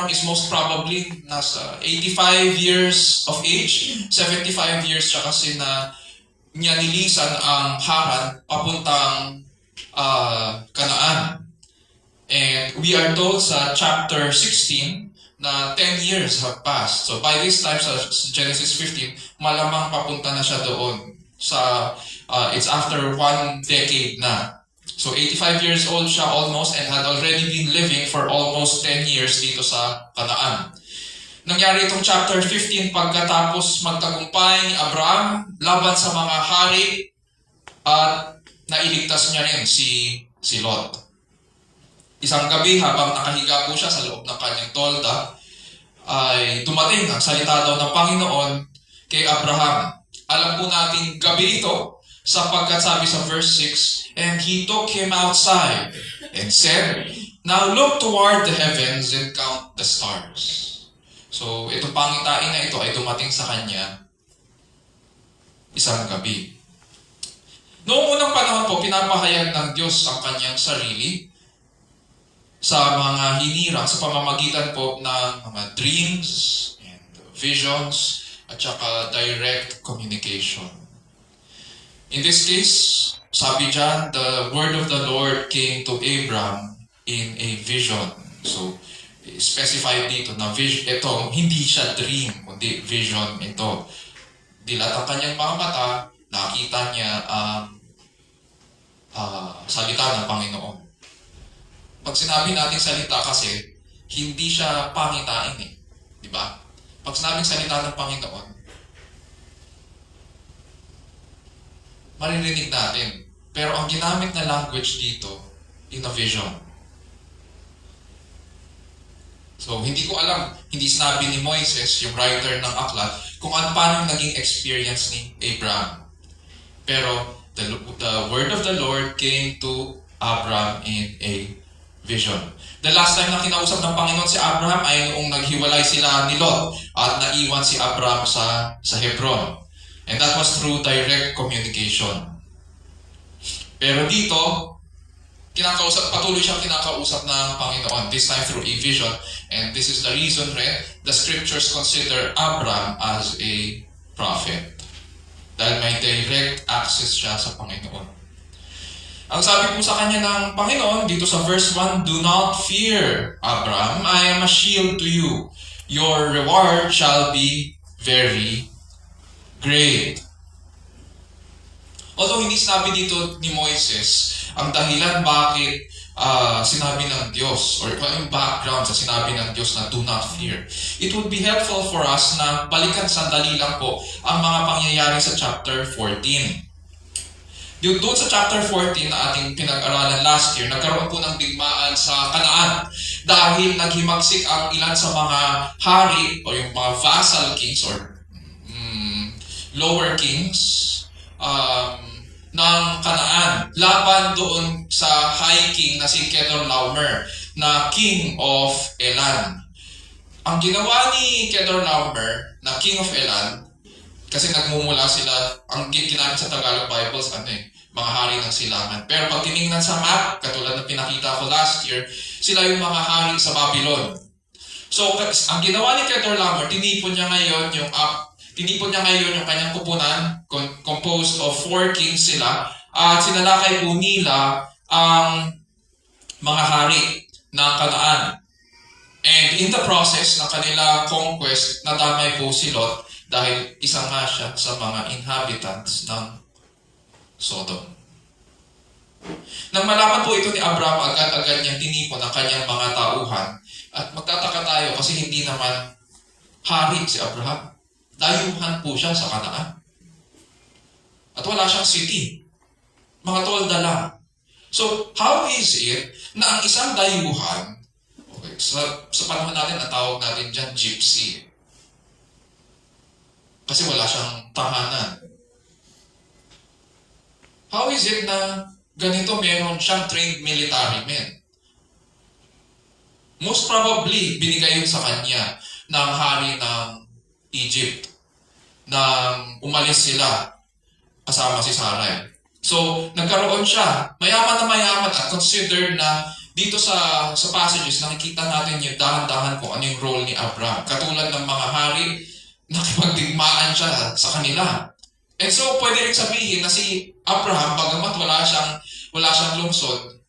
is most probably nasa 85 years of age. 75 years siya kasi na niya nilisan ang Haran papuntang Canaan. And we are told sa chapter 16 na 10 years have passed. So by this time sa Genesis 15, malamang papunta na siya doon. It's after 1 decade na. So 85 years old siya almost and had already been living for almost 10 years dito sa Canaan. Nangyari itong chapter 15 pagkatapos magtagumpay ni Abraham laban sa mga hari at nailigtas niya rin si Lot. Isang gabi habang nakahiga po siya sa loob ng kanyang tolda ay dumating ang salita daw ng Panginoon kay Abraham. Alam po natin gabi ito sapagkat sabi sa verse 6, And he took him outside and said, Now look toward the heavens and count the stars. So itong pangitain na ito ay dumating sa kanya isang gabi. Noong unang panahon po, pinapahayag ng Diyos ang kanyang sarili sa mga hinirang sa pamamagitan po ng mga dreams and visions at saka direct communication. In this case, sabi dyan, the word of the Lord came to Abram in a vision. So, specified dito na vision, ito, hindi siya dream, kundi vision ito. Dilat ang kanyang mga mata, nakita niya ang salita ng Panginoon. Pag sinabi natin salita kasi, hindi siya pangitain eh. Di ba? Pag sinabing salita ng Panginoon, maririnig natin. Pero ang ginamit na language dito, in a vision. So, hindi ko alam, hindi sinabi ni Moises, yung writer ng aklat, kung paano naging experience ni Abraham. Pero, the word of the Lord came to Abraham in a vision. The last time na kinausap ng Panginoon si Abraham ay noong naghiwalay sila ni Lot at naiwan si Abraham sa Hebron. And that was through direct communication. Pero dito, patuloy siyang kinakausap ng Panginoon, this time through a vision. And this is the reason the scriptures consider Abraham as a prophet. Dahil may direct access siya sa Panginoon. Ang sabi po sa kanya ng Panginoon, dito sa verse 1, "Do not fear, Abraham, I am a shield to you. Your reward shall be very great." Although hindi sinabi dito ni Moises ang dahilan bakit sinabi ng Diyos or yung background sa sinabi ng Diyos na do not fear. It would be helpful for us na balikan sandali lang po ang mga pangyayari sa chapter 14. Doon sa chapter 14 na ating pinag-aralan last year, nagkaroon po ng digmaan sa Kanaan dahil naghimagsik ang ilan sa mga hari o yung mga vassal kings or lower kings ng Kanaan laban doon sa high king na si Kedorlaomer na king of Elan. Ang ginawa ni Kedorlaomer na king of Elan, kasi nagmumula sila, ang ginamit sa Tagalog Bibles, mga hari ng silangan. Pero pag tinignan sa map, katulad na pinakita ko last year, sila yung mga hari sa Babylon. So, ang ginawa ni Kedorlaomer, tinipon niya ngayon yung kanyang kupunan, composed of 4 kings sila, at sinalakay po nila ang mga hari ng Kanaan. And in the process ng kanilang conquest, nadamay po si Lot dahil isa nga siya sa mga inhabitants ng Sodom. Nang malaman po ito ni Abraham, agad-agad niyang tinipon ang kanyang mga tauhan. At magtataka tayo kasi hindi naman hari si Abraham. Dayuhan po siya sa Kanaan. At wala siyang city. Mga tolda lang. So, how is it na ang isang dayuhan, sa panahon natin, ang tawag natin dyan, gypsy. Kasi wala siyang tahanan. How is it na ganito meron siyang trained military men? Most probably, binigay yun sa kanya ng hari ng Egypt nang umalis sila kasama si Sarai. So, nagkaroon siya, mayaman na mayaman at considered na dito sa passages, nakikita natin yung dahan-dahan kung ano yung role ni Abraham. Katulad ng mga hari, nakipagdigmaan siya sa kanila. And so, pwede rin sabihin na si Abraham, bagamat wala siyang lungsod,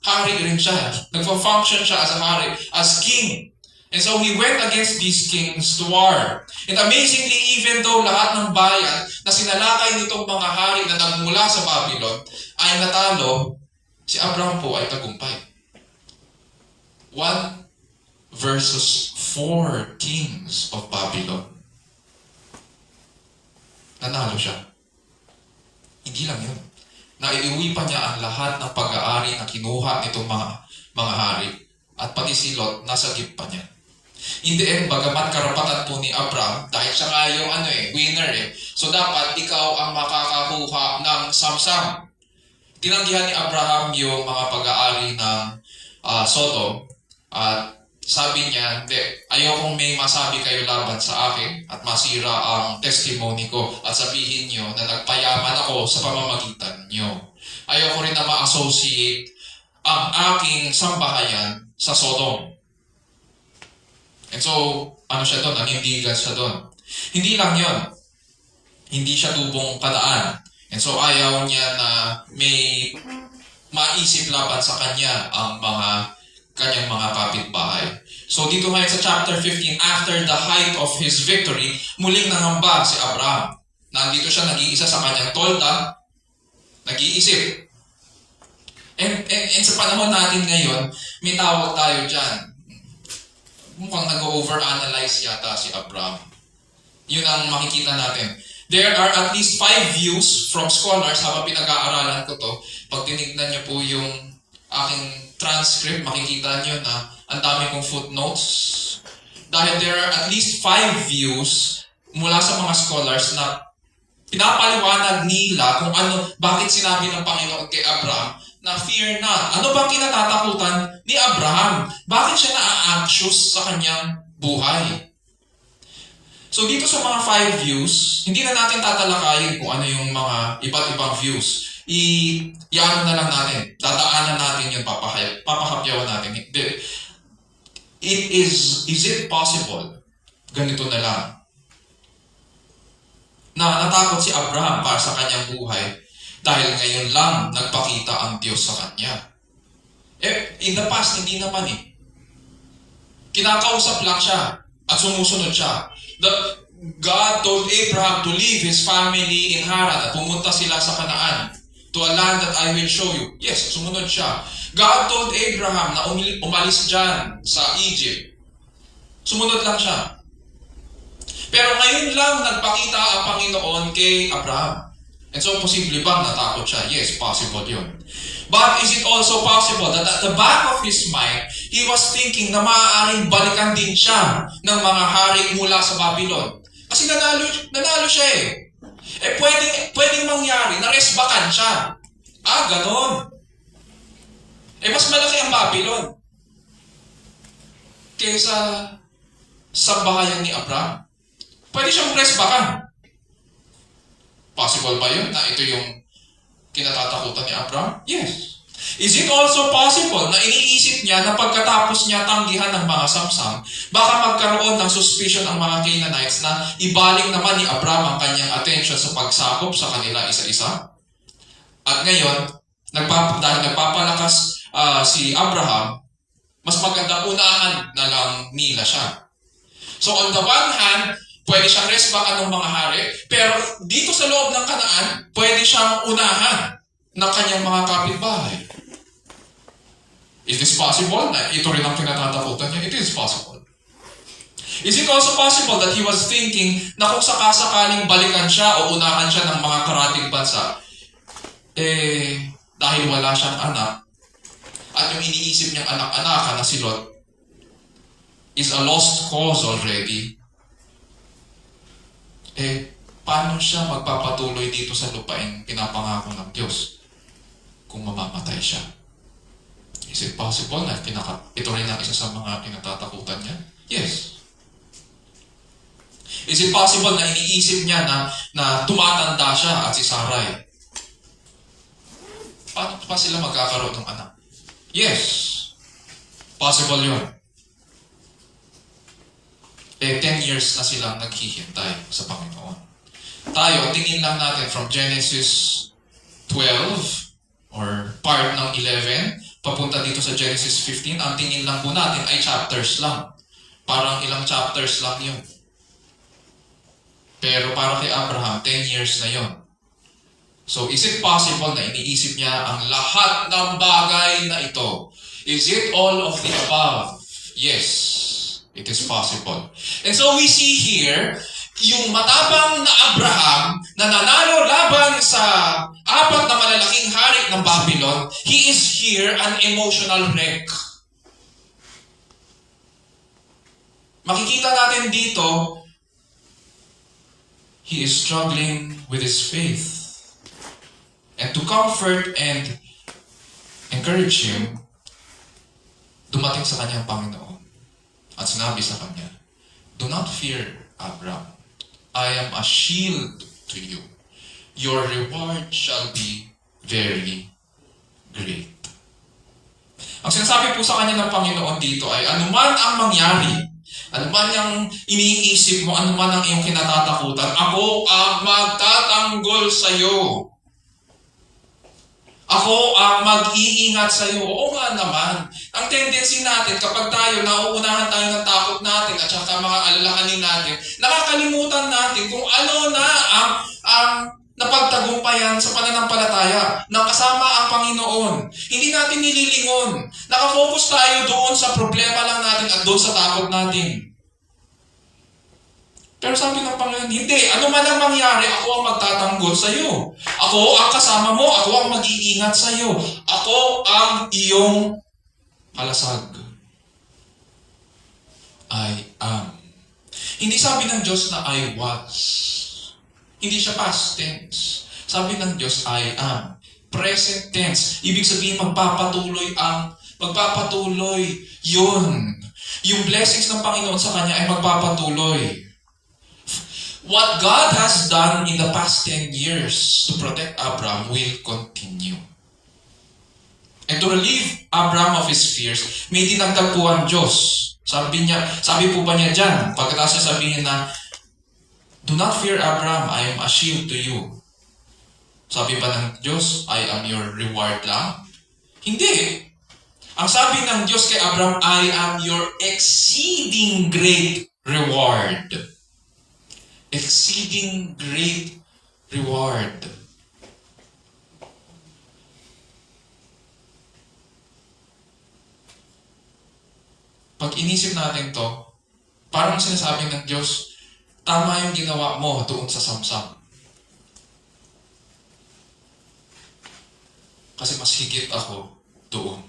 hari rin siya. Nagpa-function siya as a hari, as king. And so he went against these kings to war. And amazingly, even though lahat ng bayan na sinalakay nitong mga hari na nagmula sa Babylon ay natalo, si Abraham po ay tagumpay. 1 versus 4 kings of Babylon. Nanalo siya. Hindi lang yun. Naiuwi pa niya ang lahat ng pag-aari na kinuha nitong mga hari. At pati si Lot, nasa gift pa niya. In the end, bagamat karapatan po ni Abraham, dahil siya nga yung winner So dapat ikaw ang makakakuha ng samsam. Tinanggihan ni Abraham yung mga pag-aari ng Sodom at sabi niya, hindi, ayokong may masabi kayo laban sa akin at masira ang testimony ko at sabihin niyo na nagpayaman ako sa pamamagitan niyo. Ayoko rin na ma-associate ang aking sambahayan sa Sodom. And so, ano siya doon? Nanindigan siya doon. Hindi lang yon. Hindi siya tubong kadaan. And so, ayaw niya na may maisip laban sa kanya ang kanyang mga kapitbahay. So, dito ngayon sa chapter 15, after the height of his victory, muling nangamba si Abraham. Nandito siya nag-iisa sa kanyang tolda, nag-iisip. And sa panahon natin ngayon, may tawag tayo dyan. Mukhang nag-overanalyze yata si Abraham. Yun ang makikita natin. There are at least 5 views from scholars habang pinag-aaralan ko to. Pag tinignan niyo po yung aking transcript, makikita niyo na ang dami kong footnotes. Dahil there are at least 5 views mula sa mga scholars na pinapaliwanag nila kung bakit sinabi ng Panginoon kay Abraham na fear not. Ano bang kinatatakutan ni Abraham? Bakit siya na-anxious sa kanyang buhay? So dito sa mga 5 views, hindi na natin tatalakayin kung ano yung mga iba't ibang views. Iano na lang natin. Dadaanan natin yun, papahapyawan natin. Is it possible? Ganito na lang. Na natakot si Abraham para sa kanyang buhay dahil ngayon lang nagpakita ang Diyos sa kanya. In the past, hindi naman eh. Kinakausap lang siya at sumusunod siya. God told Abraham to leave his family in Haran at pumunta sila sa Canaan to a land that I will show you. Yes, sumunod siya. God told Abraham na umalis dyan sa Egypt. Sumunod lang siya. Pero ngayon lang nagpakita ang Panginoon kay Abraham. And so, posible bang natakot siya? Yes, possible yun. But is it also possible that at the back of his mind, he was thinking na maaaring balikan din siya ng mga hari mula sa Babylon? Kasi nanalo siya eh. Pwedeng mangyari, naresbakan siya. Ganon. Mas malaki ang Babylon kaysa sa bahayan ni Abraham. Pwede siyang resbakan. Possible ba yun na ito yung kinatatakutan ni Abraham? Yes. Is it also possible na iniisip niya na pagkatapos niya tanggihan ng mga samsam, baka magkaroon ng suspicion ang mga Canaanites na ibaling naman ni Abraham ang kanyang attention sa pagsakop sa kanila isa-isa? At ngayon, dahil nagpapalakas si Abraham, mas magandang unahan na lang nila siya. So on the one hand, pwede siyang resbakan ng mga hari, pero dito sa loob ng Kanaan, pwede siyang unahan ng kanyang mga kapitbahay. Is this possible? Na ito rin ang kinatatakutan niya? It is possible. Is it also possible that he was thinking na kung sakasakaling balikan siya o unahan siya ng mga karating bansa, dahil wala siyang anak, at yung iniisip niyang anak-anakan na si Lot is a lost cause already, paano siya magpapatuloy dito sa lupain pinapangako ng Diyos kung mamamatay siya? Is it possible na ito rin ang isa sa mga kinatatakutan niya? Yes. Is it possible na iniisip niya na tumatanda siya at si Sarai? Paano pa sila magkakaroon ng anak? Yes. Possible yun. 10 years na silang naghihintay sa Panginoon. Tayo, tingin lang natin from Genesis 12 or part ng 11 papunta dito sa Genesis 15. Ang tingin lang po natin ay chapters lang. Parang ilang chapters lang yun. Pero para kay Abraham, 10 years na yun. So, is it possible na iniisip niya ang lahat ng bagay na ito? Is it all of the above? Yes. It is possible. And so we see here, yung matapang na Abraham na nanalo laban sa 4 na malalaking hari ng Babylon, he is here an emotional wreck. Makikita natin dito, he is struggling with his faith. And to comfort and encourage him, dumating sa kanyang Panginoon. At sinabi sa kanya, "Do not fear, Abram. I am a shield to you. Your reward shall be very great." Ang sinasabi po sa kanya ng Panginoon dito ay anuman ang mangyari, anuman ang iniisip mo, anuman ang iyong kinatatakutan, ako ang magtatanggol sa iyo. Ako ang mag-iingat sa iyo. Oo nga naman. Ang tendency natin kapag tayo nauunahan tayo ng takot natin at saka mga alalahanin natin, nakakalimutan natin kung ano na ang napagtagumpayan sa pananampalataya ng kasama ang Panginoon. Hindi natin nililingon. Nakafocus tayo doon sa problema lang natin at doon sa takot natin. Pero sabi ng Panginoon, hindi. Ano man ang mangyari, ako ang magtatanggol sa iyo. Ako ang kasama mo. Ako ang mag-iingat sa iyo. Ako ang iyong palasag. I am. Hindi sabi ng Diyos na I was. Hindi siya past tense. Sabi ng Diyos, I am. Present tense. Ibig sabihin, magpapatuloy yun. Yung blessings ng Panginoon sa kanya ay magpapatuloy. What God has done in the past 10 years to protect Abram will continue. And to relieve Abram of his fears, may dinagdag po ang Diyos. Sabi po ba niya dyan, pagkatapos sabihin na, "Do not fear, Abram, I am a shield to you." Sabi ba ng Diyos, I am your reward lang? Hindi. Ang sabi ng Diyos kay Abram, I am your exceeding great reward. Exceeding great reward. Pag inisip natin to, parang sinasabi ng Diyos, tama yung ginawa mo doon sa Samsam. Kasi mas higit ako doon.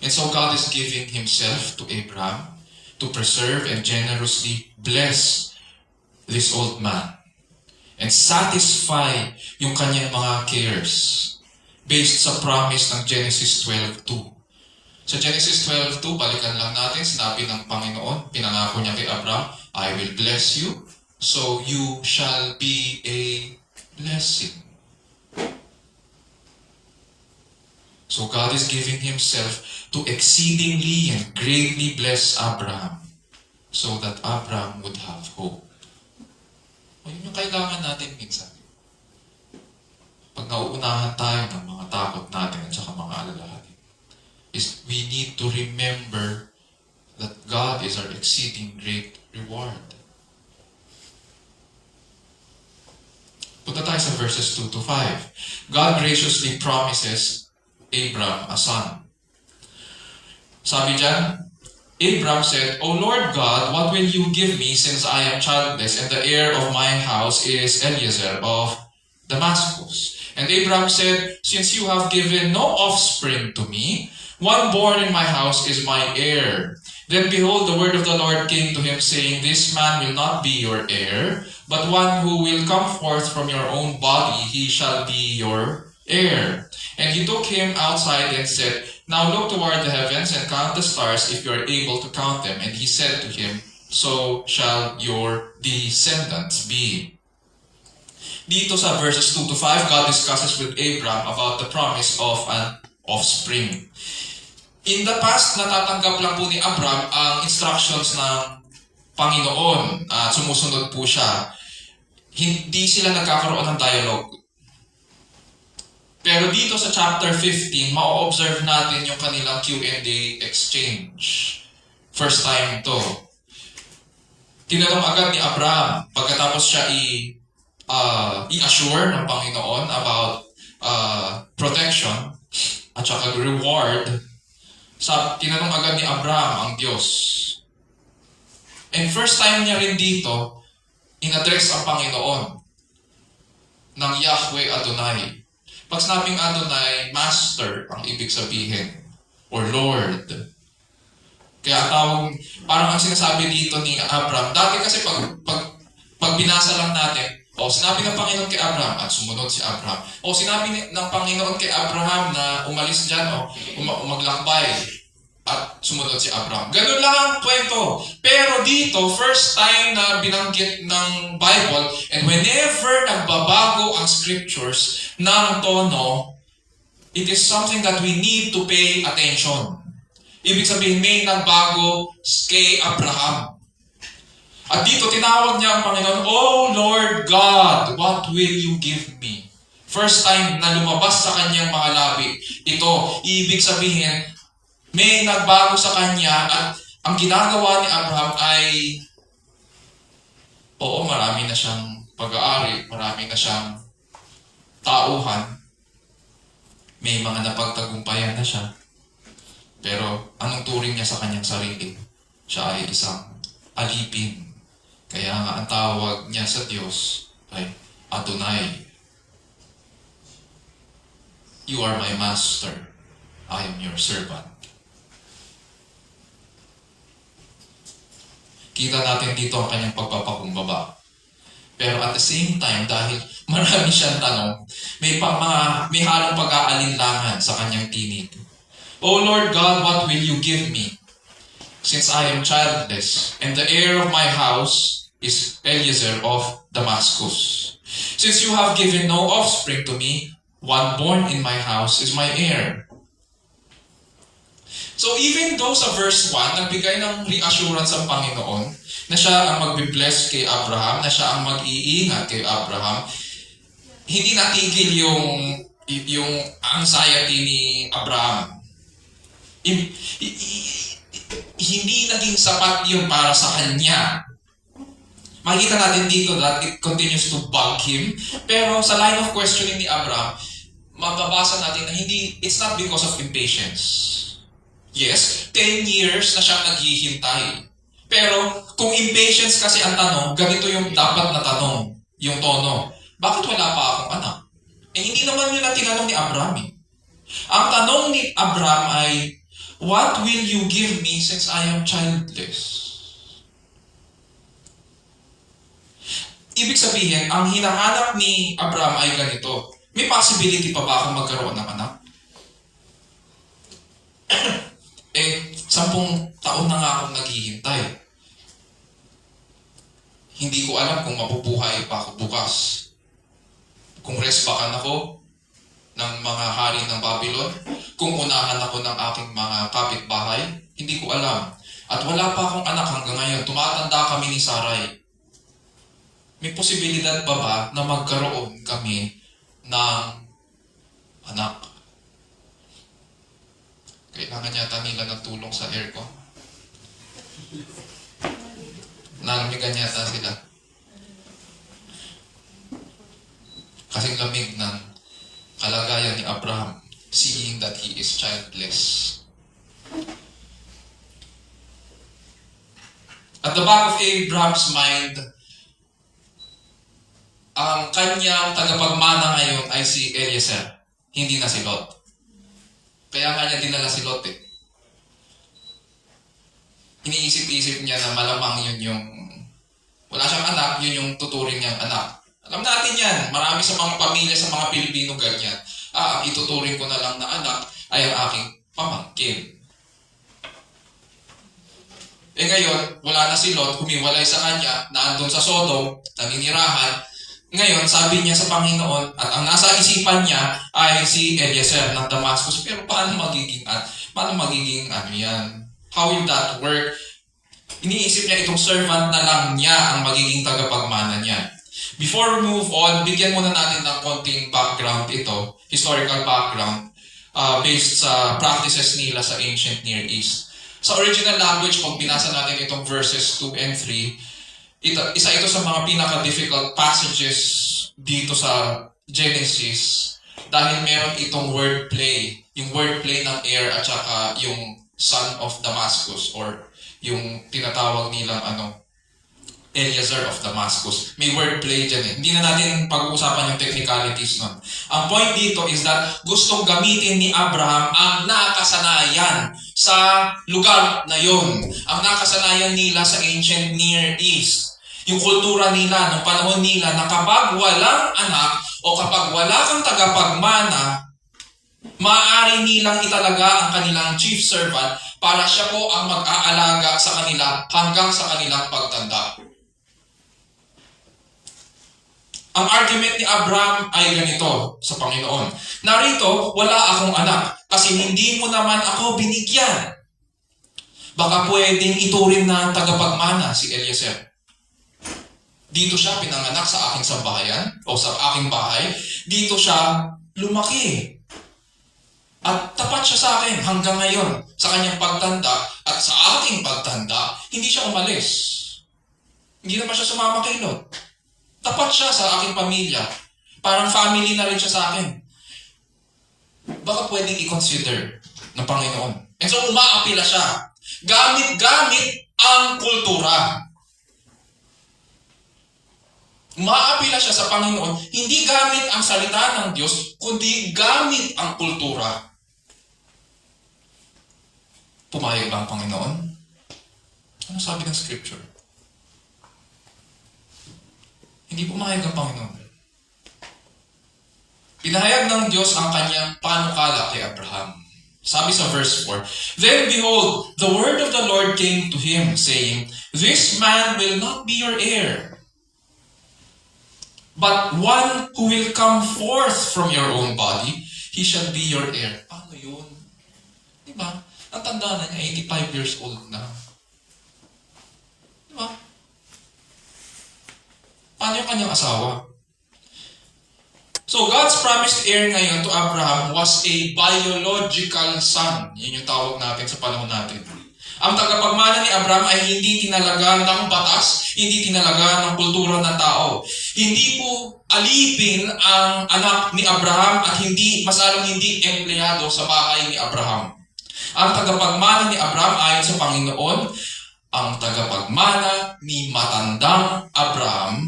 And so God is giving Himself to Abraham to preserve and generously bless this old man and satisfy yung kanyang mga cares based sa promise ng Genesis 12:2. Sa Genesis 12:2, balikan lang natin, sinabi ng Panginoon, pinangako niya kay Abraham, I will bless you, so you shall be a blessing. So God is giving Himself to exceedingly and greatly bless Abraham so that Abraham would have hope. O yun yung kailangan natin minsan. Pag nauunahan tayo ng mga takot natin at saka mga alalahanin, is we need to remember that God is our exceeding great reward. Punta tayo sa verses 2 to 5. God graciously promises Abram a son. Sabi dyan, Abram said, O Lord God, what will you give me since I am childless and the heir of my house is Eliezer of Damascus? And Abram said, Since you have given no offspring to me, one born in my house is my heir. Then behold, the word of the Lord came to him, saying, This man will not be your heir, but one who will come forth from your own body, he shall be your heir. And he took him outside and said, Now look toward the heavens and count the stars if you are able to count them. And he said to him, So shall your descendants be. Dito sa verses 2 to 5, God discusses with Abram about the promise of an offspring. In the past, natatanggap lang po ni Abram ang instructions ng Panginoon at sumusunod po siya. Hindi sila nagkakaroon ng dialogue. Pero dito sa chapter 15, ma-observe natin yung kanilang Q&A exchange. First time to. Tinanong agad ni Abraham, pagkatapos siya i-assure ng Panginoon about protection at saka reward, tinanong agad ni Abraham ang Diyos. And first time niya rin dito, in-address ang Panginoon ng Yahweh Adonai. Pag sinabing Adonai, Master ang ibig sabihin, or Lord. Kaya tawag, parang ang sinasabi dito ni Abraham, dati kasi pag binasa lang natin, sinabi ng Panginoon kay Abraham, at sumunod si Abraham. Sinabi ng Panginoon kay Abraham na umalis dyan, maglakbay, at sumunod si Abraham. Ganun lang ang kwento. Pero dito, first time na binanggit ng Bible, and whenever nagbabago ang scriptures ng tono, it is something that we need to pay attention. Ibig sabihin, may nagbago kay Abraham. At dito, tinawag niya ang Panginoon, "Oh Lord God, what will you give me?" First time na lumabas sa kanyang mga labi. Ito, ibig sabihin, may nagbago sa kanya at ang ginagawa ni Abraham ay, oo, marami na siyang pag-aari, marami na siyang tauhan, may mga napagtagumpayan na siya. Pero anong turing niya sa kanyang sarili? Siya ay isang alipin. Kaya nga ang tawag niya sa Diyos ay Adonai. You are my master. I am your servant. Kita natin dito ang kanyang pagpapakumbaba. Pero at the same time, dahil marami siyang tanong, may halong pag-aalinlangan sa kanyang tinig. "O Lord God, what will you give me? Since I am childless, and the heir of my house is Eliezer of Damascus. Since you have given no offspring to me, one born in my house is my heir." So even though sa verse 1, nagbigay ng reassurance ang Panginoon na siya ang magbibless kay Abraham, na siya ang mag-iingat kay Abraham, hindi natigil yung anxiety ni Abraham. Hindi naging sapat yung para sa kanya. Makikita natin dito that it continues to bug him. Pero sa line of questioning ni Abraham, mababasa natin na it's not because of impatience. Yes, 10 years na siyang naghihintay. Pero kung impatience kasi ang tanong, ganito yung dapat na tanong, yung tono. Bakit wala pa akong anak? Hindi naman yun ang tinanong ni Abraham. Ang tanong ni Abraham ay, "What will you give me since I am childless?" Ibig sabihin, ang hinahanap ni Abraham ay ganito. May possibility pa ba akong magkaroon ng anak? 10 taon na nga akong naghihintay. Hindi ko alam kung mabubuhay pa ako bukas. Kung respakan ako ng mga hari ng Babylon, kung unahan ako ng aking mga kapitbahay, hindi ko alam. At wala pa akong anak hanggang ngayon. Tumatanda kami ni Sarai. May posibilidad pa ba na magkaroon kami ng anak? Kailangan yata nila ng tulong sa aircon. Nalamigan yata sila. Kasing lamig ng kalagayan ni Abraham, seeing that he is childless. At the back of Abraham's mind, ang kanyang tagapagmana ngayon ay si Eliezer, hindi na si Lot. Kaya nga niya dinala si Lot. Iniisip-isip niya na malamang yun yung, wala siyang anak, yun yung tuturing niyang anak. Alam natin yan, marami sa mga pamilya, sa mga Pilipino ganyan. Ang ituturing ko na lang na anak ay ang aking pamangkin. Ngayon, wala na si Lot, humiwalay sa kanya, naandun sa Sodom, naninirahan. Ngayon, sabi niya sa Panginoon, at ang nasa isipan niya ay si Eliezer ng Damascus. Pero paano magiging ano yan? How will that work? Iniisip niya itong servant na lang niya ang magiging tagapagmana niya. Before we move on, bigyan muna natin ng konting background ito, historical background, based sa practices nila sa ancient Near East. Sa original language, pag binasa natin itong verses 2 and 3, isa ito sa mga pinaka-difficult passages dito sa Genesis dahil meron itong wordplay. Yung wordplay ng heir at saka yung son of Damascus or yung tinatawag nilang Eliezer of Damascus. May wordplay dyan eh. Hindi na natin pag-uusapan yung technicalities nun. Ang point dito is that gustong gamitin ni Abraham ang nakasanayan sa lugar na yon. Ang nakasanayan nila sa ancient Near East. Yung kultura nila, ng panahon nila na kapag walang anak o kapag wala kang tagapagmana, Maaari nilang italaga ang kanilang chief servant para siya po ang mag-aalaga sa kanila hanggang sa kanilang pagtanda. Ang argument ni Abraham ay ganito sa Panginoon. Narito, wala akong anak kasi hindi mo naman ako binigyan. Baka pwedeng ituring na tagapagmana si Eliezer. Dito siya pinanganak sa aking sambahayan o sa aking bahay. Dito siya lumaki. At tapat siya sa akin hanggang ngayon sa kanyang pagtanda at sa aking pagtanda, hindi siya umalis. Hindi naman siya sumamakilot. Tapat siya sa aking pamilya. Parang family na rin siya sa akin. Baka pwedeng i-consider ng Panginoon. And so umaapila siya. Gamit-gamit ang kultura. Umaapila siya sa Panginoon, hindi gamit ang salita ng Diyos, kundi gamit ang kultura. Pumayag ba ang Panginoon? Ano sabi ng Scripture? Hindi pumayag ang Panginoon. Pinahayag ng Diyos ang kanyang panukala kay Abraham. Sabi sa verse 4, Then behold, the word of the Lord came to him, saying, This man will not be your heir, but one who will come forth from your own body, he shall be your heir. Paano yun? Diba? Ang tanda na niya, 85 years old na. Diba? Paano yung kanyang asawa? So, God's promised heir ngayon to Abraham was a biological son. Yun yung tawag natin sa panahon natin. Ang tagapagmana ni Abraham ay hindi tinalaga ng batas, hindi tinalaga ng kultura ng tao. Hindi po alipin ang anak ni Abraham at masalang hindi empleyado sa bahay ni Abraham. Ang tagapagmana ni Abraham ayon sa Panginoon, ang tagapagmana ni matandang Abraham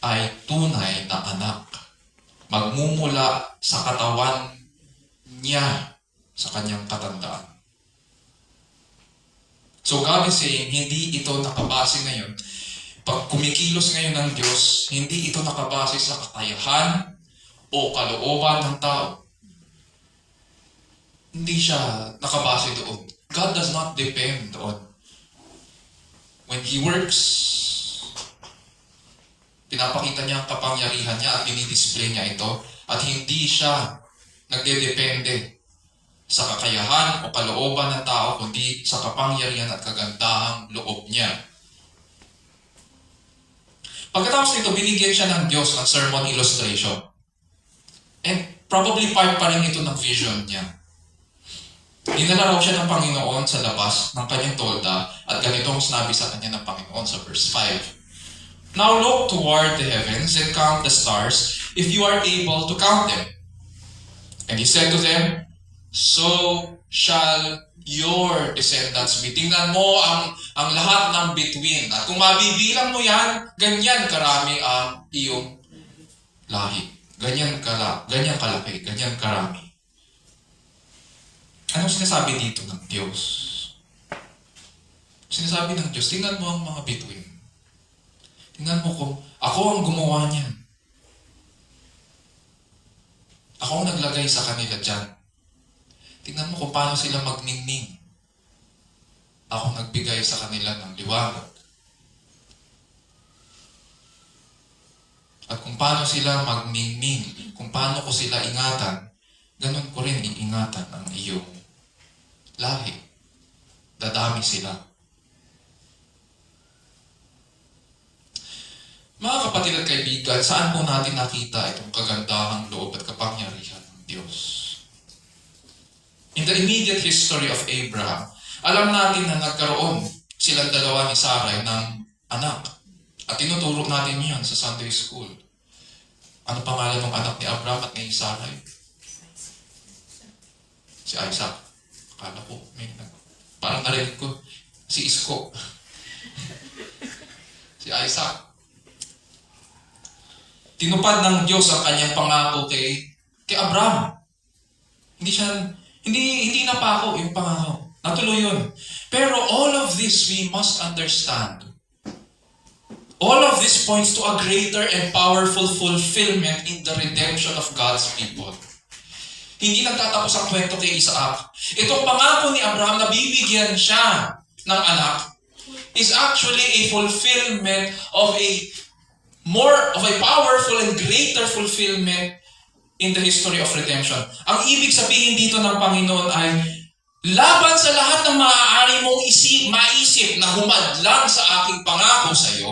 ay tunay na anak. Magmumula sa katawan niya sa kanyang katandaan. So God is saying, hindi ito nakabase ngayon. Pag kumikilos ngayon ng Diyos, hindi ito nakabase sa kakayahan o kalooban ng tao. Hindi siya nakabase doon. God does not depend on. When He works, pinapakita niya ang kapangyarihan niya at dinidisplay niya ito at hindi siya nagdedepende sa kakayahan o kalooban ng tao kundi sa kapangyarihan at kagandahang loob niya. Pagkatapos nito, binigyan siya ng Diyos ng sermon illustration. And probably part pa rin ito ng vision niya. Dinala raw siya ng Panginoon sa labas ng kanyang tolda at ganito ang sinabi sa kanya ng Panginoon sa verse 5. Now look toward the heavens and count the stars, if you are able to count them. And he said to them, So shall your descendants be. Tingnan mo ang lahat ng between. At kung mabibilang mo yan, ganyan karami ang iyong lahi. Ganyan kalaki, ganyan karami. Anong sinasabi dito ng Diyos? Sinasabi ng Diyos, tingnan mo ang mga between. Tingnan mo kung ako ang gumawa niyan. Ako ang naglagay sa kanila dyan. Tingnan mo kung paano sila magningning. Ako nagbigay sa kanila ng liwanag. At kung paano sila magningning, kung paano ko sila ingatan, ganun ko rin iingatan ang iyong lahi. Dadami sila. Mga kapatid at kaibigan, saan po natin nakita itong kagandahang loob at kapangyarihan ng Diyos? In the immediate history of Abraham, alam natin na nagkaroon silang dalawa ni Sarai ng anak. At tinuturo natin yan sa Sunday School. Ano pangalan ng anak ni Abraham at ni Sarai? Si Isaac. Akala ko, parang narinig ko, si Isko. Si Isaac. Tinupad ng Diyos ang kanyang pangako kay Abraham. Hindi napako yung pangako. Natuloy yun. Pero all of this we must understand. All of this points to a greater and powerful fulfillment in the redemption of God's people. Hindi nagtatapos ang kwento kay Isaac. Itong pangako ni Abraham na bibigyan siya ng anak is actually a fulfillment of a powerful and greater fulfillment in the history of redemption. Ang ibig sabihin dito ng Panginoon ay laban sa lahat ng maaari mong maisip na humadlang sa aking pangako sa iyo,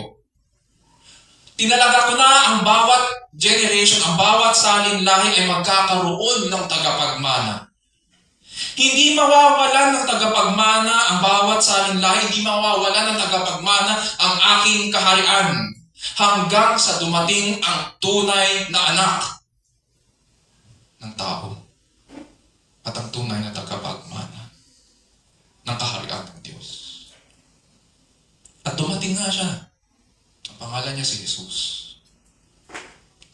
tinalaga ko na ang bawat generation, ang bawat salin lahi ay magkakaroon ng tagapagmana. Hindi mawawalan ng tagapagmana ang bawat salin lahi, hindi mawawalan ng tagapagmana ang aking kaharian hanggang sa dumating ang tunay na anak ng tao at ang tunay na tagapagmana ng kaharian ng Diyos. At dumating nga siya. Ang pangalan niya si Jesus.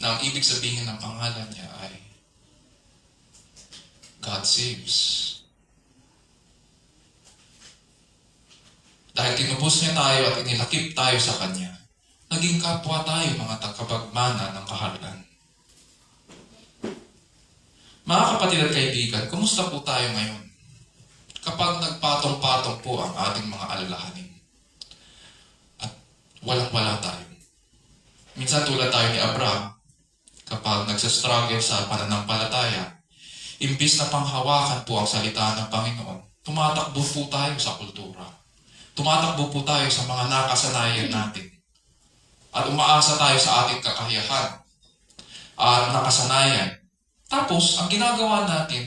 Na ang ibig sabihin ng pangalan niya ay God saves. Dahil tinubos niya tayo at inilakip tayo sa Kanya, naging kapwa tayo mga tagapagmana ng kaharian. Mga kapatid at kaibigan, kumusta po tayo ngayon? Kapag nagpatong-patong po ang ating mga alalahanin at walang-wala tayo. Minsan tulad tayo ni Abraham, kapag nagsastruggle sa pananampalataya, imbis na panghawakan po ang salita ng Panginoon, tumatakbo po tayo sa kultura. Tumatakbo po tayo sa mga nakasanayan natin. At umaasa tayo sa ating kakayahan at nakasanayan. Tapos, ang ginagawa natin,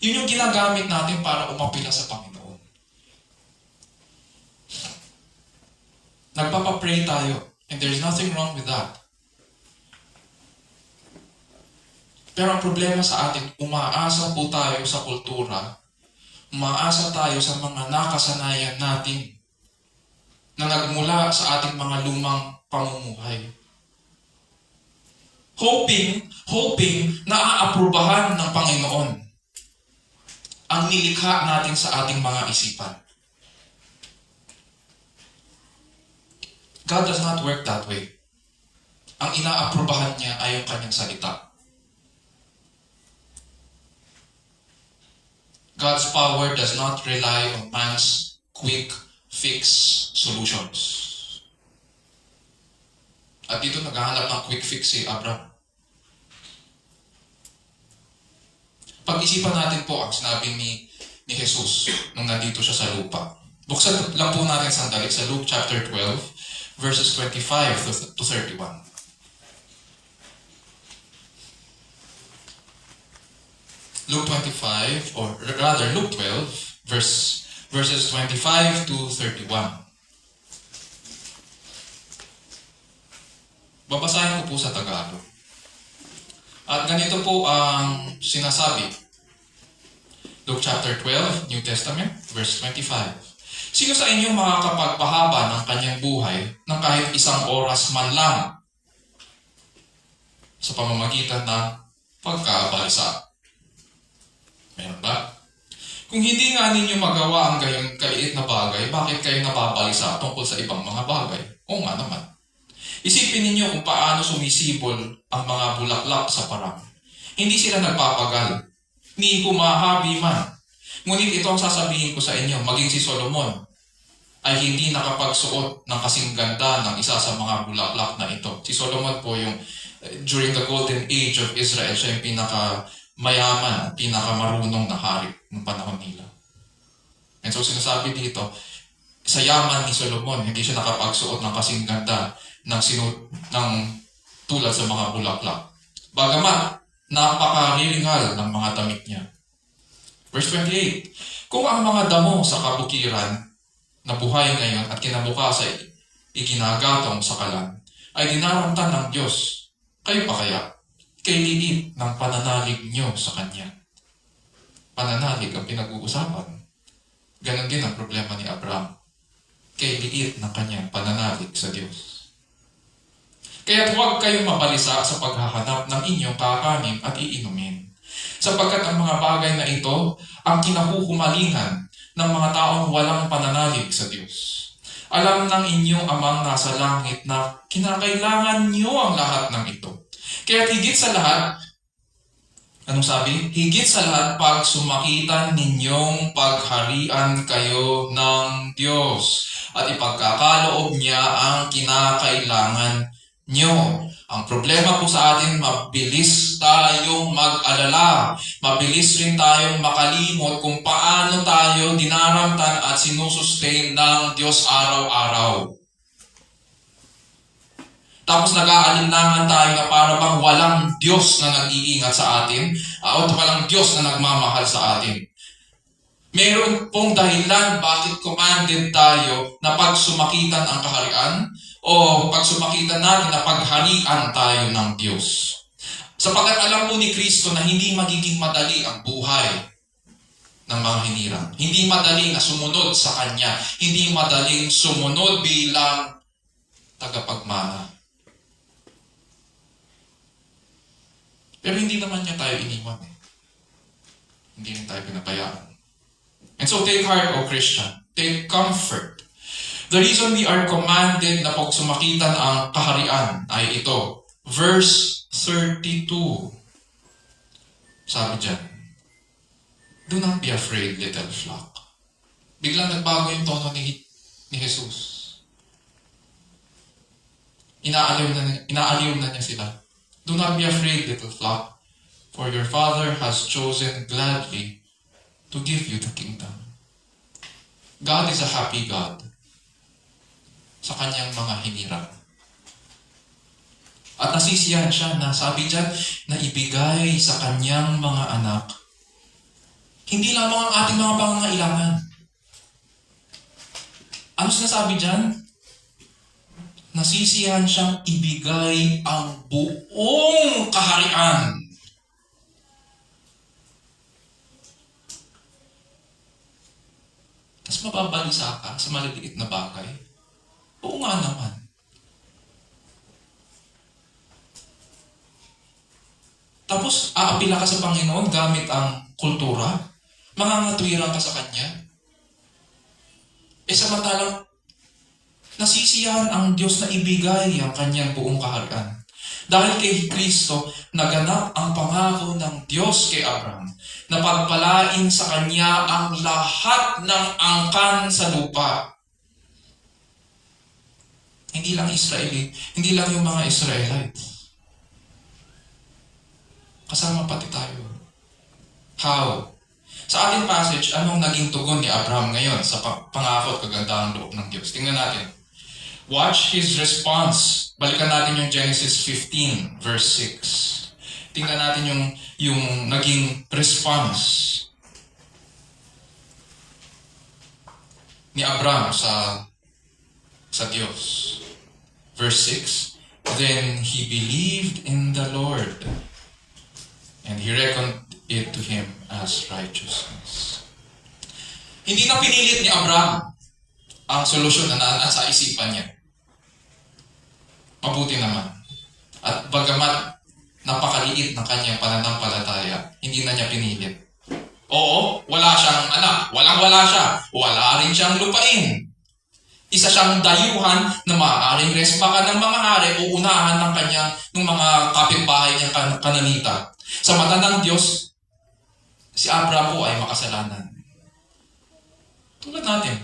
yun yung ginagamit natin para umapila sa Panginoon. Nagpapapray tayo, and there's nothing wrong with that. Pero ang problema sa atin, umaasa po tayo sa kultura, umaasa tayo sa mga nakasanayan natin na nagmula sa ating mga lumang pamumuhay. Hoping na aaprubahan ng Panginoon ang nilikha natin sa ating mga isipan. God does not work that way. Ang inaaprubahan niya ay yung kanyang salita. God's power does not rely on man's quick fix solutions. At dito naghahanap ng quick fix si Abraham. Pag-isipan natin po ang sinabi ni Jesus nung nandito siya sa lupa. Buksan lang po natin sandali sa Luke chapter 12, verses 25 to 31. Luke 25, or rather Luke 12, verses 25 to 31. Babasahin ko po sa Tagalog. At ganito po ang sinasabi. Luke chapter 12, New Testament, verse 25. Sino sa inyo makakapagpahaba ng kanyang buhay ng kahit isang oras man lang sa pamamagitan ng pagkabalisa? Meron ba? Kung hindi nga ninyo magawa ang gayong kaliit na bagay, bakit kayo nababalisa tungkol sa ibang mga bagay? Oo nga naman. Isipin ninyo kung paano sumisibol ang mga bulaklak sa parang. Hindi sila nagpapagal, ni humahabi man. Ngunit ito ang sasabihin ko sa inyo, maging si Solomon ay hindi nakapagsuot ng kasing ganda ng isa sa mga bulaklak na ito. Si Solomon po yung, during the golden age of Israel, siya yung pinakamayaman at pinakamarunong na hari ng panahon nila. And so sinasabi dito, sa yaman ni Solomon, hindi siya nakapagsuot ng kasing ganda ng tulad sa mga bulaklak. Bagamat, napakariringal ng mga damit niya. Verse 28, kung ang mga damo sa kabukiran na buhay ngayon at kinabukasan iginagatong sa kalan, ay dinaramtan ng Diyos, kayo pa kaya? Kay liit ng pananalig niyo sa Kanya. Pananalig ang pinag-uusapan. Ganon din ang problema ni Abraham. Kay liit ng kanyang pananalig sa Diyos. Kaya't huwag kayong mabalisa sa paghahanap ng inyong kakanin at iinumin. Sapagkat ang mga bagay na ito ang kinahuhumalingan ng mga taong walang pananalig sa Diyos. Alam ng inyong amang nasa langit na kinakailangan niyo ang lahat ng ito. Kaya't higit sa lahat, Anong sabi? Higit sa lahat, pag sumakitan ninyong pagharian kayo ng Diyos at ipagkakaloob niya ang kinakailangan nyo. Ang problema po sa atin, mabilis tayong mag-alala. Mabilis rin tayong makalimot kung paano tayo dinaramtan at sinusustain ng Diyos araw-araw. Tapos nag-aalinlangan tayo na para bang walang Diyos na nag-iingat sa atin at walang Diyos na nagmamahal sa atin. Meron pong dahilan bakit commanded tayo na pag sumakitan ang kaharian o pag sumakitan natin na pagharian tayo ng Diyos. Sapagkat alam po ni Kristo na hindi magiging madali ang buhay ng mga hinirang. Hindi madali na sumunod sa Kanya. Hindi madaling sumunod bilang tagapagmana. Pero hindi naman niya tayo iniwan. Hindi rin tayo pinabayaan. And so take heart, O Christian. Take comfort. The reason we are commanded na pag sumakitan ang kaharian ay ito. Verse 32. Sabi dyan, do not be afraid, little flock. Biglang nagbago yung tono ni Jesus. Inaaliw na niya sila. Do not be afraid, little flock, for your Father has chosen gladly to give you the kingdom. God is a happy God sa kanyang mga hinirang. At nasisiyahan siya na sabi dyan na ibigay sa kanyang mga anak hindi lamang ang ating mga pangangailangan. Ano sinasabi dyan? Nasisiyahan siyang ibigay ang buong kaharian. Tapos mababalisa ka sa maliliit na bagay? Oo nga naman. Tapos aapila ka sa Panginoon gamit ang kultura? Mangangatwiran ka sa Kanya? Samantalang nasisiyahan ang Diyos na ibigay ang kanyang buong kaharian. Dahil kay Kristo, naganap ang pangako ng Diyos kay Abraham na pagpalain sa kanya ang lahat ng angkan sa lupa. Hindi lang Israeli, hindi lang yung mga Israelites. Kasama pati tayo. How? Sa ating passage, anong naging tugon ni Abraham ngayon sa pangako at kagandahang loob ng Diyos? Tingnan natin. Watch his response. Balikan natin yung Genesis 15, verse 6. Tingnan natin yung naging response ni Abraham sa Diyos. Verse 6, then he believed in the Lord, and he reckoned it to him as righteousness. Hindi na pinilit ni Abraham ang solusyon na nasa isipan niya. Mabuti naman. At bagamat napakaliit ng kanyang pananampalataya, hindi na niya pinilit. Oo, wala siyang anak. Walang-wala siya. Wala rin siyang lupain. Isa siyang dayuhan na maaaring respakan ng mga hari o unahan ng mga kapitbahay niyang Kananita. Sa mata ng Diyos, si Abraham po ay makasalanan. Tulad natin.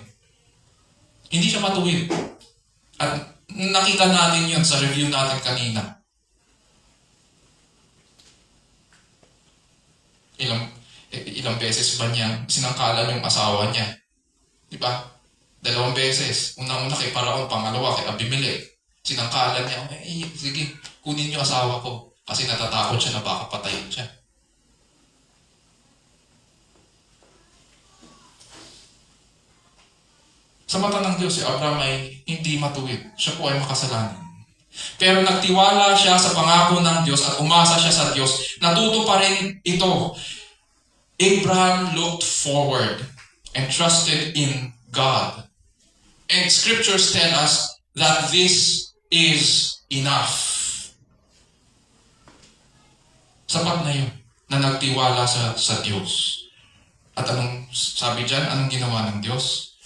Hindi siya matuwid. At nakita natin yun sa review natin kanina. Ilang beses ba niya sinangkalan yung asawa niya? Di ba? 2 beses. Una-una kay Paraon, pangalawa kay Abimelech. Sinangkalan niya, sige, kunin niyo asawa ko. Kasi natatakot siya na baka patayin siya. Sa mata ng Diyos, si Abraham ay hindi matuwid. Siya po ay makasalanan. Pero nagtiwala siya sa pangako ng Diyos at umasa siya sa Diyos. Natuto pa rin ito. Abraham looked forward and trusted in God. And scriptures tell us that this is enough. Sapat na yun na nagtiwala sa Diyos. At anong sabi dyan? Anong ginawa ng Diyos?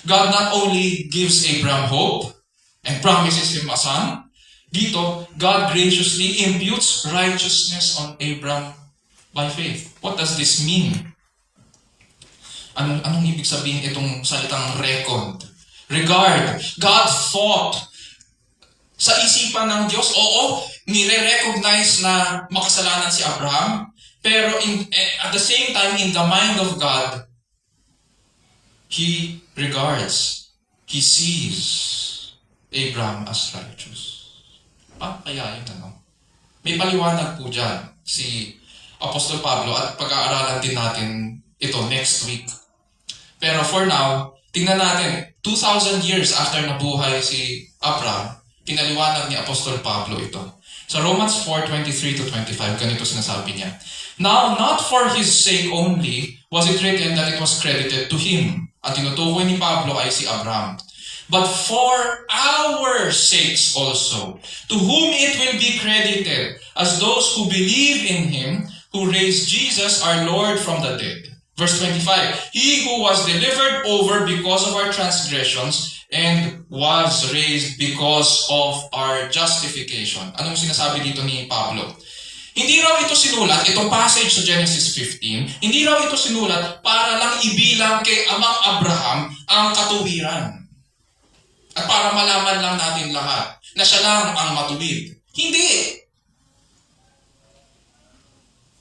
God not only gives Abraham hope and promises him a son, dito, God graciously imputes righteousness on Abraham by faith. What does this mean? Anong ibig sabihin itong salitang reckon? Regard. God thought. Sa isipan ng Diyos, oo, nire-recognize na makasalanan si Abraham, pero at the same time, in the mind of God, He regards, He sees Abraham as righteous. Kaya yun, ano? May paliwanag po dyan si Apostol Pablo at pag-aaralan din natin ito next week. Pero for now, tingnan natin, 2,000 years after nabuhay si Abraham, pinaliwanag ni Apostol Pablo ito. Sa Romans 4:23-25, ganito sinasabi niya, Now, not for his sake only was it written that it was credited to him. Ang tinutukoy ni Pablo ay si Abraham. But for our sakes also, to whom it will be credited as those who believe in him, who raised Jesus our Lord from the dead. Verse 25, He who was delivered over because of our transgressions and was raised because of our justification. Anong sinasabi dito ni Pablo? Hindi raw ito sinulat, itong passage sa Genesis 15, hindi raw ito sinulat para lang ibilang kay Amang Abraham ang katuwiran. At para malaman lang natin lahat na siya lang ang matuwid. Hindi!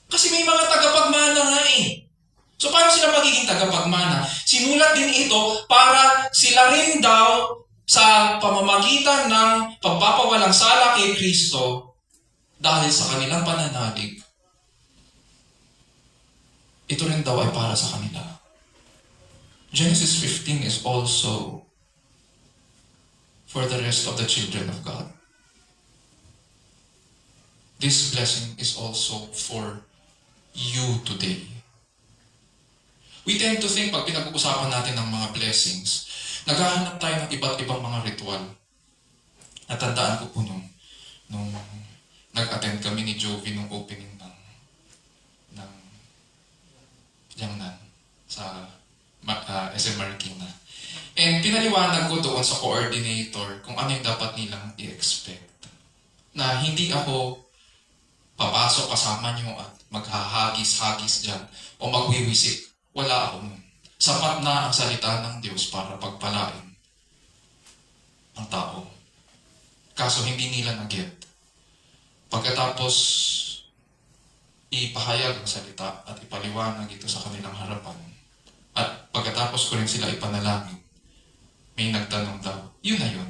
Kasi may mga tagapagmana nga eh. So paano sila magiging tagapagmana? Sinulat din ito para sila rin daw sa pamamagitan ng pagpapawalang sala kay Kristo dahil sa kanilang pananalig. Ito rin daw ay para sa kanila. Genesis 15 is also for the rest of the children of God. This blessing is also for you today. We tend to think, pag pinag-uusapan natin ng mga blessings, naghahanap tayo ng iba't ibang mga ritual. Natandaan ko po nung nag-attend kami ni Jovi nung opening ng Yangnan sa SM Marikina. And pinaliwanag ko doon sa coordinator kung ano yung dapat nilang i-expect. Na hindi ako papasok kasama nyo at maghahagis-hagis dyan o magwiwisik. Wala ako nun. Sapat na ang salita ng Diyos para pagpalain ang tao. Kaso hindi nila na-get. Pagkatapos ipahayag ang salita at ipaliwanag ito sa kanilang harapan. At pagkatapos ko rin sila ipanalangin, may nagtanong daw, yun na yun.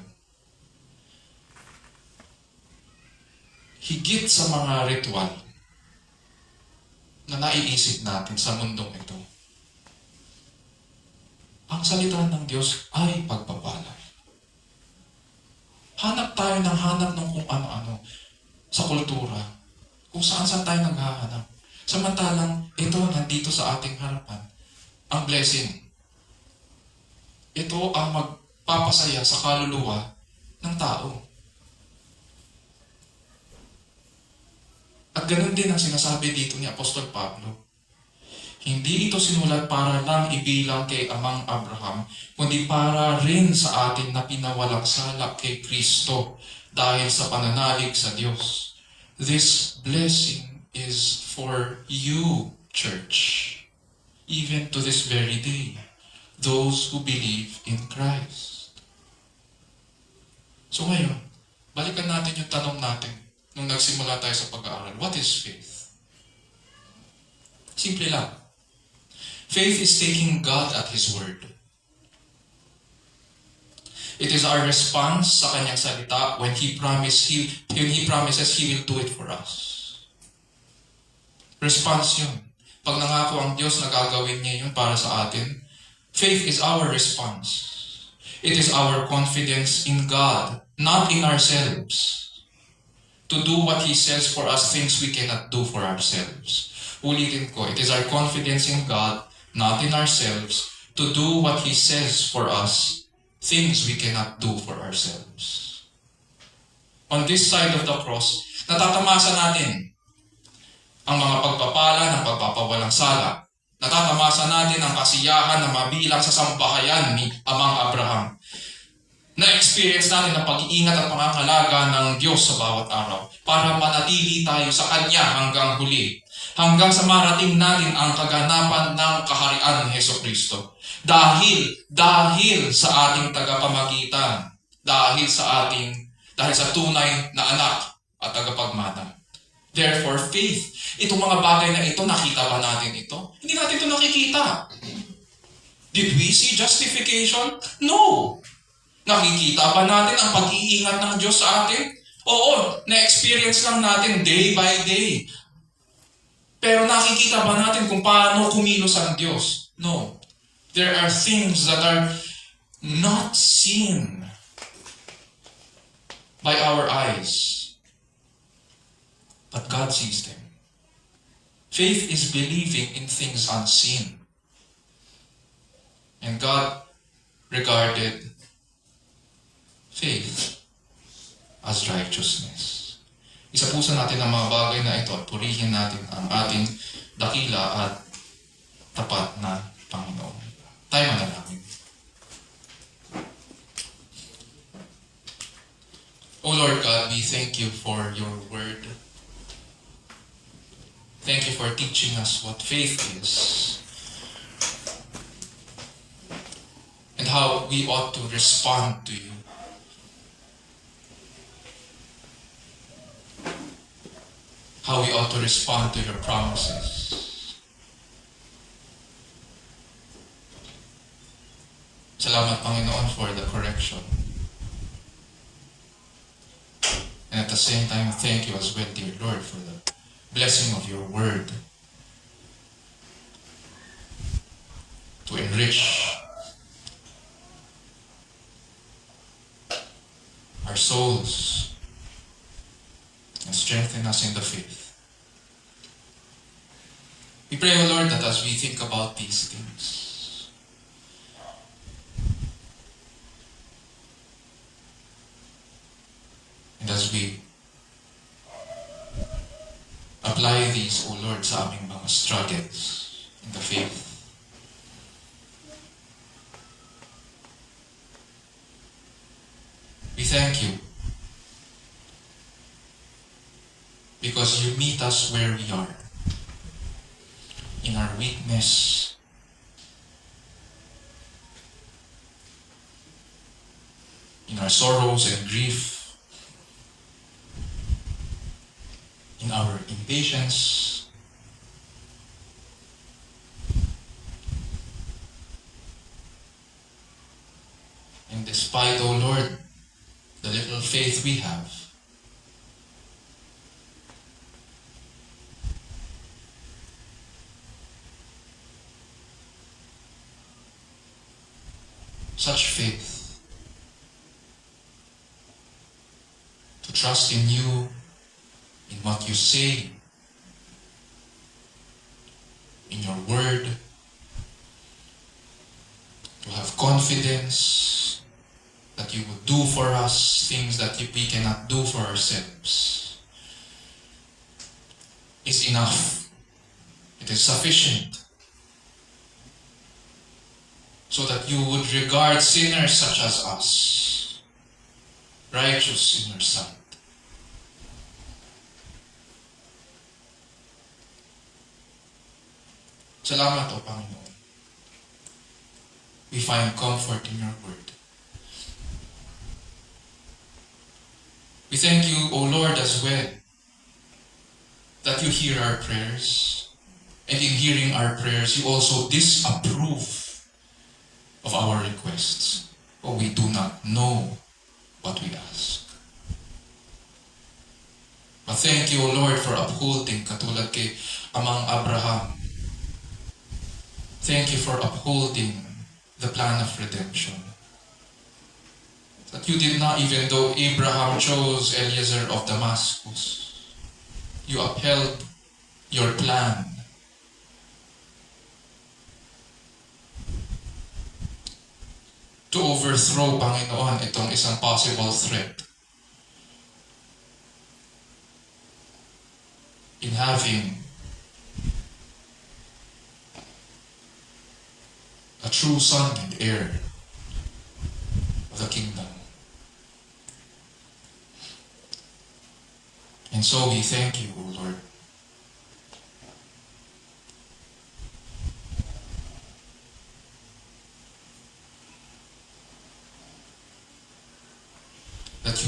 Higit sa mga ritual na naiisip natin sa mundong ito, ang salita ng Diyos ay pagpapala. Hanap tayo ng hanap ng kung ano-ano sa kultura, kung saan tayo naghahanap. Samantalang ito nandito sa ating harapan, ang blessing. Ito ang magpapasaya sa kaluluwa ng tao. At ganun din ang sinasabi dito ni Apostol Pablo. Hindi ito sinulat para lang ibilang kay Amang Abraham, kundi para rin sa atin na pinawalang sala kay Kristo dahil sa pananalig sa Diyos. This blessing is for you, church, even to this very day, those who believe in Christ. So ngayon, balikan natin yung tanong natin nung nagsimula tayo sa pag-aaral. What is faith? Simple lang. Faith is taking God at His word. It is our response sa Kanyang salita when He promises He will do it for us. Response yun. Pag nangako ang Diyos na gagawin niya yun para sa atin, faith is our response. It is our confidence in God, not in ourselves. To do what He says for us, things we cannot do for ourselves. Ulitin ko, it is our confidence in God, not in ourselves, to do what He says for us, things we cannot do for ourselves. On this side of the cross, natatamasa natin ang mga pagpapala ng pagpapawalang sala. Natatamasa natin ang kasiyahan na mabilang sa sambahayan ni Amang Abraham. Na-experience natin ang pag-iingat at pangangalaga ng Diyos sa bawat araw para manatili tayo sa Kanya hanggang huli. hanggang sa marating natin ang kaganapan ng kaharian ni Hesukristo. Dahil sa ating tagapamagitan, dahil sa tunay na anak at tagapagmana. Therefore, faith. Itong mga bagay na ito, nakita ba natin ito? Hindi natin ito nakikita. Did we see justification? No. Nakikita ba natin ang pag-iingat ng Diyos sa atin? Oo, na-experience lang natin day by day. Pero nakikita ba natin kung paano kumilos ang Diyos? No. There are things that are not seen by our eyes. But God sees them. Faith is believing in things unseen. And God regarded faith as righteousness. Isa po sa natin ang mga bagay na ito at purihin natin ang ating dakila at tapat na Panginoon. Tayo manalangin. O Lord God, we thank you for your word. Thank you for teaching us what faith is and how we ought to respond to you. How we ought to respond to your promises. Salamat, Panginoon, for the correction. And at the same time, thank you as well, dear Lord, for the blessing of your word to enrich our souls and strengthen us in the faith. We pray, O Lord, that as we think about these things, and as we apply these, O Lord, sa aming mga struggles in the faith, we thank you because you meet us where we are, in our weakness, in our sorrows and grief, in our impatience, and despite, O Lord, the little faith we have, such faith to trust in you, in what you say, in your word, to have confidence that you would do for us things that we cannot do for ourselves, is enough. It is sufficient. So that you would regard sinners such as us righteous in your sight. Salamat, O Panginoon. We find comfort in your word. We thank you, O Lord, as well, that you hear our prayers, and in hearing our prayers, you also disapprove of our requests, for we do not know what we ask. But thank you, O Lord, for upholding, katulad kay Amang Abraham. Thank you for upholding the plan of redemption. That you did not, even though Abraham chose Eliezer of Damascus, you upheld your plan to overthrow, Panginoon, itong isang possible threat in having a true son and heir of the kingdom. And so we thank you, O Lord,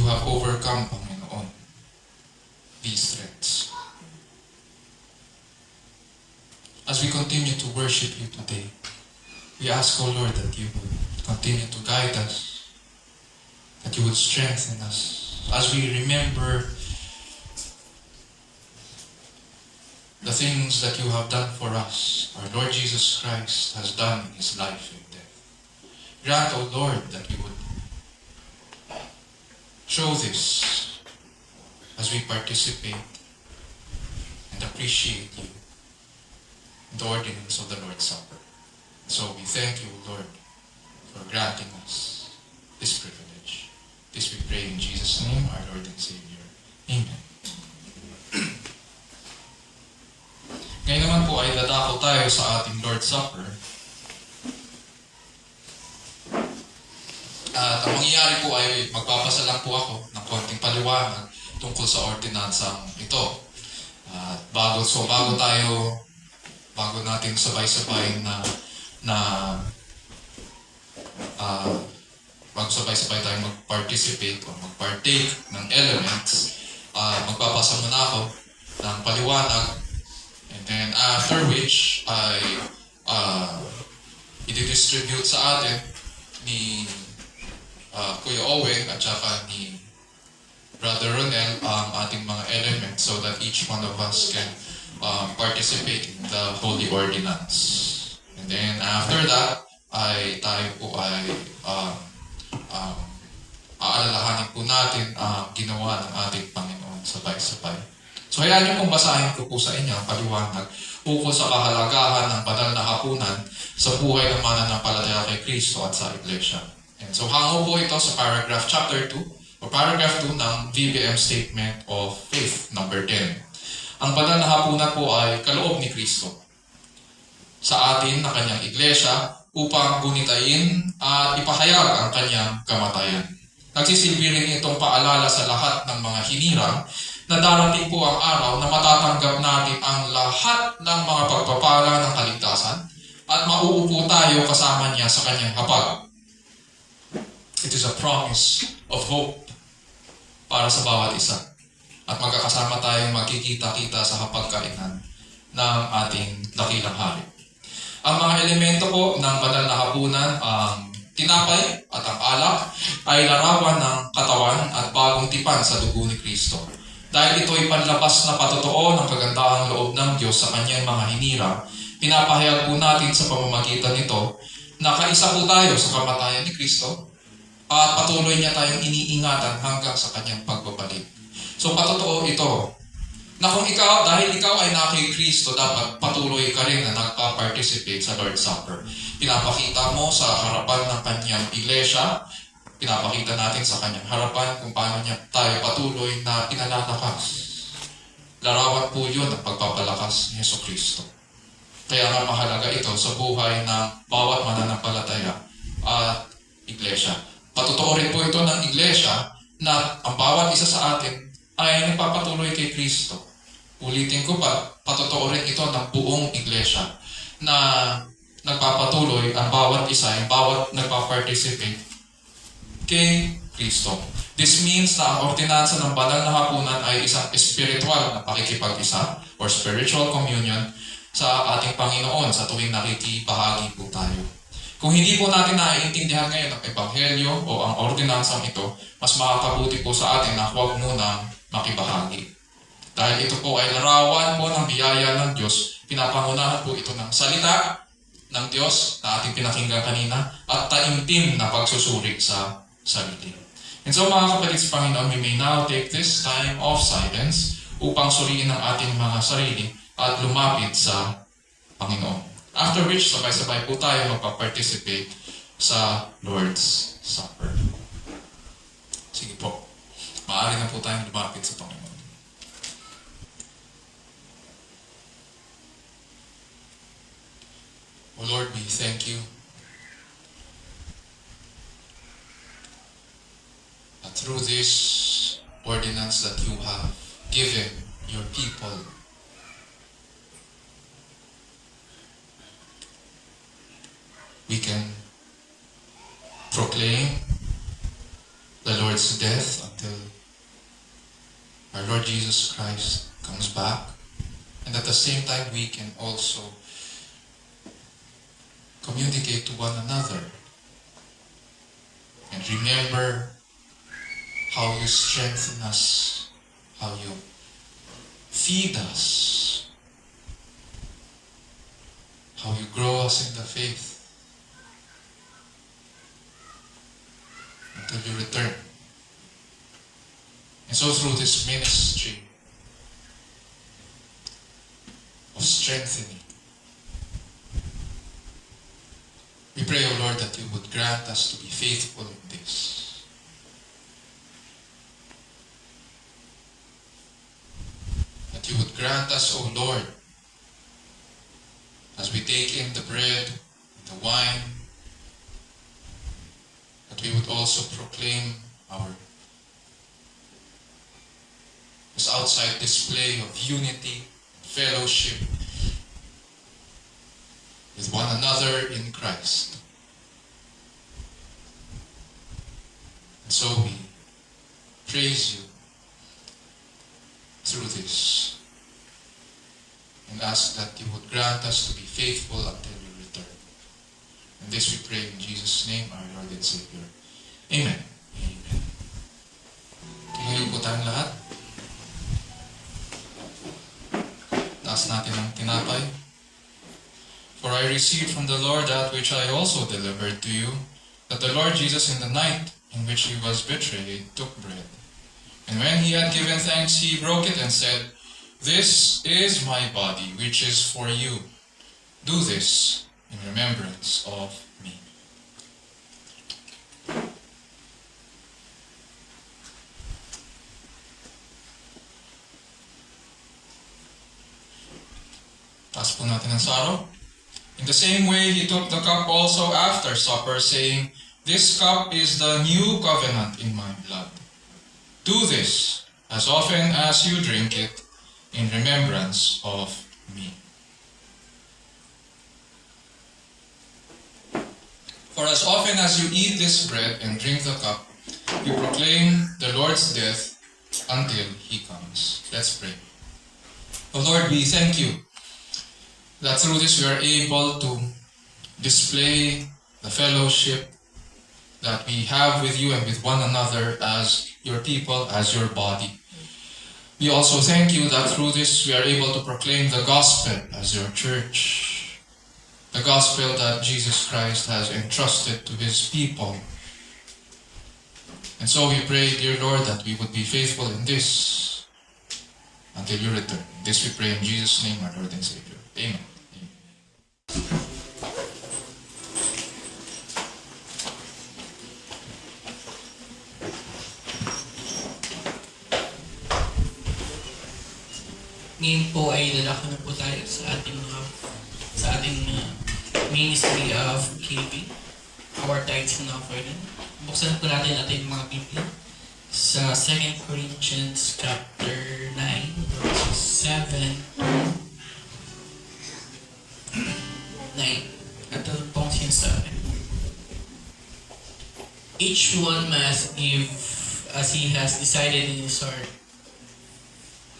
have overcome, Panginoon, these threats. As we continue to worship you today, we ask, O Lord, that you would continue to guide us, that you would strengthen us as we remember the things that you have done for us. Our Lord Jesus Christ has done in his life and death. Grant, O Lord, that you would show this as we participate and appreciate you in the ordinance of the Lord's Supper. So we thank you, Lord, for granting us this privilege. This we pray in Jesus' name, our Lord and Savior. Amen. Ngayon naman po ay dadako tayo sa ating Lord's Supper. At ang mangyayari po ay magpapasa lang po ako ng konting paliwanag tungkol sa ordinansang ito. At bago natin sabay-sabay magsabay-sabay tayong mag-participate o mag-partake ng elements, magpapasa muna ako ng paliwanag, and then after which ay i-distribute sa atin ni Kuya Owen at saka ni Brother Ronel ang ating mga elements so that each one of us can participate in the Holy Ordinance. And then after that, tayo po ay aalalahanin po natin ang ginawa ng ating Panginoon sabay-sabay. So hayaan niyo pong basahin ko po sa inyo ang paliwanag ukol sa kahalagahan ng banal na hapunan sa buhay ng mananampalataya kay Kristo at sa Iglesia. And so hango po ito sa paragraph chapter 2 o paragraph 2 ng VBM Statement of Faith number 10. Ang banal na hapunan po ay kaloob ni Kristo sa atin na kanyang iglesia upang gunitain at ipahayag ang kanyang kamatayan. Nagsisilbi rin itong paalala sa lahat ng mga hinirang na darating po ang araw na matatanggap natin ang lahat ng mga pagpapala ng kaligtasan at mauupo tayo kasama niya sa kanyang hapag. It is a promise of hope para sa bawat isa. At magkakasama tayong magkikita-kita sa hapagkainan ng ating dakilang hari. Ang mga elemento po ng banal na hapunan, ang tinapay at ang alak, ay larawan ng katawan at bagong tipan sa dugo ni Kristo. Dahil ito ay panlabas na patotoo ng kagandahang loob ng Diyos sa kanyang mga hinirang, pinapahayag po natin sa pamamagitan nito na kaisa po tayo sa kamatayan ni Kristo at patuloy niya tayong iniingatan hanggang sa kanyang pagbabalik. So patotoo ito na kung dahil ikaw ay na kay Kristo, dapat patuloy ka rin na nagpa-participate sa Lord's Supper. Pinapakita mo sa harapan ng kanyang iglesia, pinapakita natin sa kanyang harapan kung paano niya tayo patuloy na pinalalakas. Larawan po yun ng pagpapalakas ni Yesu Kristo. Kaya nga mahalaga ito sa buhay ng bawat mananampalataya at iglesia. Patotoo rin po ito ng iglesia na ang bawat isa sa atin ay nagpapatuloy kay Kristo. Ulitin ko pa, patotoo rin ito ng buong iglesia na nagpapatuloy ang bawat isa, ang bawat nagpa-participate kay Kristo. This means na ang ordinansa ng banal na hapunan ay isang spiritual na pakikipag-isa or spiritual communion sa ating Panginoon sa tuwing nakikibahagi po tayo. Kung hindi po natin naiintindihan ngayon ang Ebanghelyo o ang ordinansang ito, mas makakabuti po sa atin na huwag munang makibahagi. Dahil ito po ay larawan po ng biyaya ng Diyos, pinapangunahan po ito ng salita ng Diyos na ating pinakinggan kanina at taimtim na pagsusuri sa sarili. And so mga kapatid sa Panginoon, we may now take this time of silence upang suriin ang ating mga sarili at lumapit sa Panginoon. After which, sabay-sabay po tayo magpa-participate sa Lord's Supper. Sige po, maaari na po tayong lumapit sa Panginoon. O Lord, we thank you that through this ordinance that you have given your people, we can proclaim the Lord's death until our Lord Jesus Christ comes back. And at the same time, we can also communicate to one another and remember how you strengthen us, how you feed us, how you grow us in the faith until you return. And so through this ministry of strengthening, we pray, O Lord, that you would grant us to be faithful in this. That you would grant us, O Lord, as we take in the bread, the wine, that we would also proclaim this outside display of unity, fellowship with one another in Christ. And so we praise you through this and ask that you would grant us to be faithful until you return. And this we pray in Jesus' name, our Lord and Savior. Amen. Amen. Tumayo po tayong lahat. Taas natin ang tinapay. For I received from the Lord that which I also delivered to you, that the Lord Jesus in the night in which he was betrayed took bread. And when he had given thanks, he broke it and said, "This is my body, which is for you. Do this in remembrance of me." Taas po natin ang saro. In the same way, he took the cup also after supper, saying, "This cup is the new covenant in my blood. Do this as often as you drink it in remembrance of me." For as often as you eat this bread and drink the cup, you proclaim the Lord's death until he comes. Let's pray. O Lord, we thank you that through this we are able to display the fellowship that we have with you and with one another as your people, as your body. We also thank you that through this we are able to proclaim the gospel as your church, the gospel that Jesus Christ has entrusted to his people. And so we pray, dear Lord, that we would be faithful in this until you return. This we pray in Jesus' name, our Lord and Savior. Amen. Ngayon po ay lalaki na po tayo sa ating ministry of giving, our tithes and offering. Buksan po natin ating mga Biblia sa 2 Corinthians chapter 9 verses 7 9. Ito pong sinasabi. Each one must give as he has decided in his heart,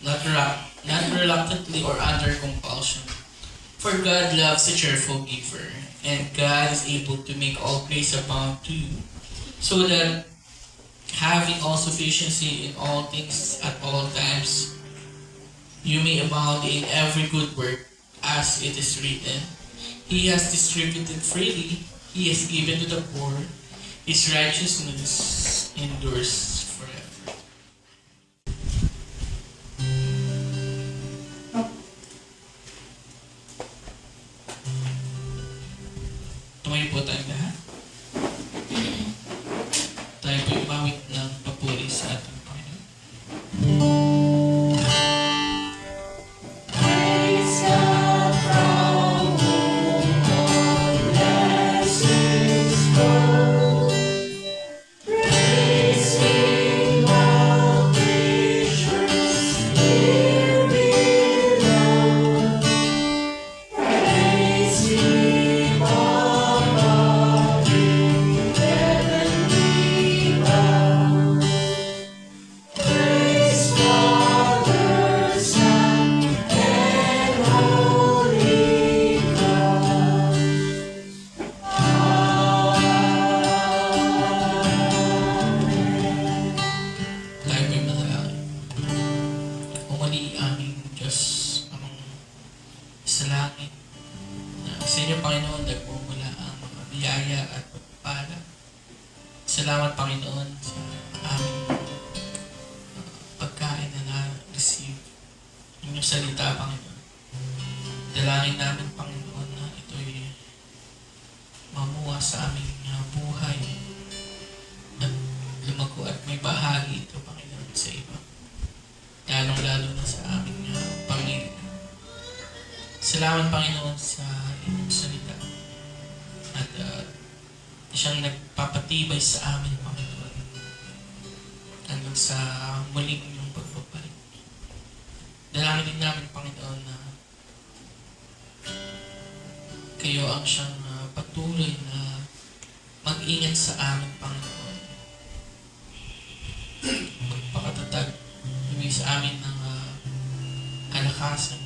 not reluctantly or under compulsion. For God loves a cheerful giver, and God is able to make all grace abound to you, so that having all sufficiency in all things at all times, you may abound in every good work, as it is written, He has distributed freely, He has given to the poor, His righteousness endures forever. Tumayo po tayong lahat. Tayo po umawit ng papuri sa ating Panginoon. biyaya at pagpapala. Salamat, Panginoon, sa aming pagkain na na-receive. Inyong salita, Panginoon. Dalangin namin, Panginoon, na ito'y mamuha sa aming buhay at lumago at may bahagi ito, Panginoon, sa iba. Lalong-lalo na sa aming pamilya. Salamat, Panginoon, sa inyong salita. At siyang nagpapatibay sa amin, Panginoon. Hanggang sa muling inyong pagbabalik. Dalangin din namin, Panginoon, na kayo ang siyang patuloy na mag-ingat sa amin, Panginoon. Magpakatatag sa amin ng kalakasan.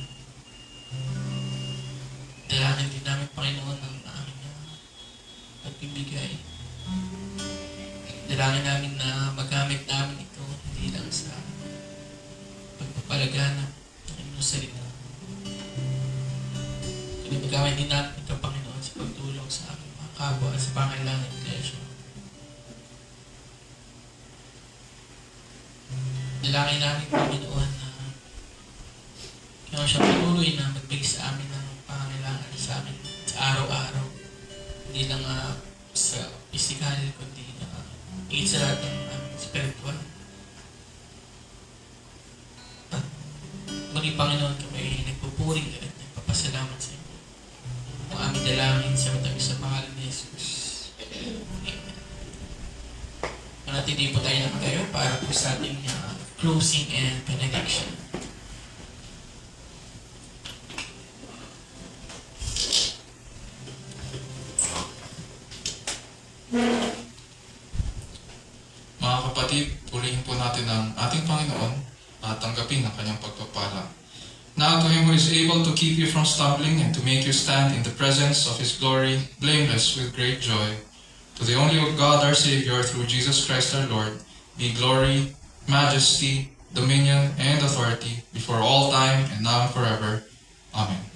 Dalangin din namin, Panginoon, ang aming pagbibigay. Dalangin namin na magamit namin ito hindi lang sa pagpapalaganap ng inyong salita. Kundi magamit din namin ito, Panginoon, sa pagtulong sa aming mga kapwa at sa pangailangan ng Iglesia. Dalangin namin, Panginoon, na kaya siya patuloy na magbigay sa amin ng pangangailangan sa amin sa araw-araw. Hindi lang sa physical, kundi higit sa lahat ng aming spiritual. At muli, Panginoon, kami nagpupuri at nagpapasalamat sa inyo. Ang aming dalangin sa matamis sa pangalan ni Jesus. Amen. Manatili po tayo na tayo para po sa ating closing and benediction. Mga kapatid, purihin po natin ang ating Panginoon at tanggapin ang kanyang pagpapala. Now to Him who is able to keep you from stumbling and to make you stand in the presence of His glory, blameless with great joy, to the only God our Savior through Jesus Christ our Lord, be glory, majesty, dominion, and authority before all time and now and forever. Amen.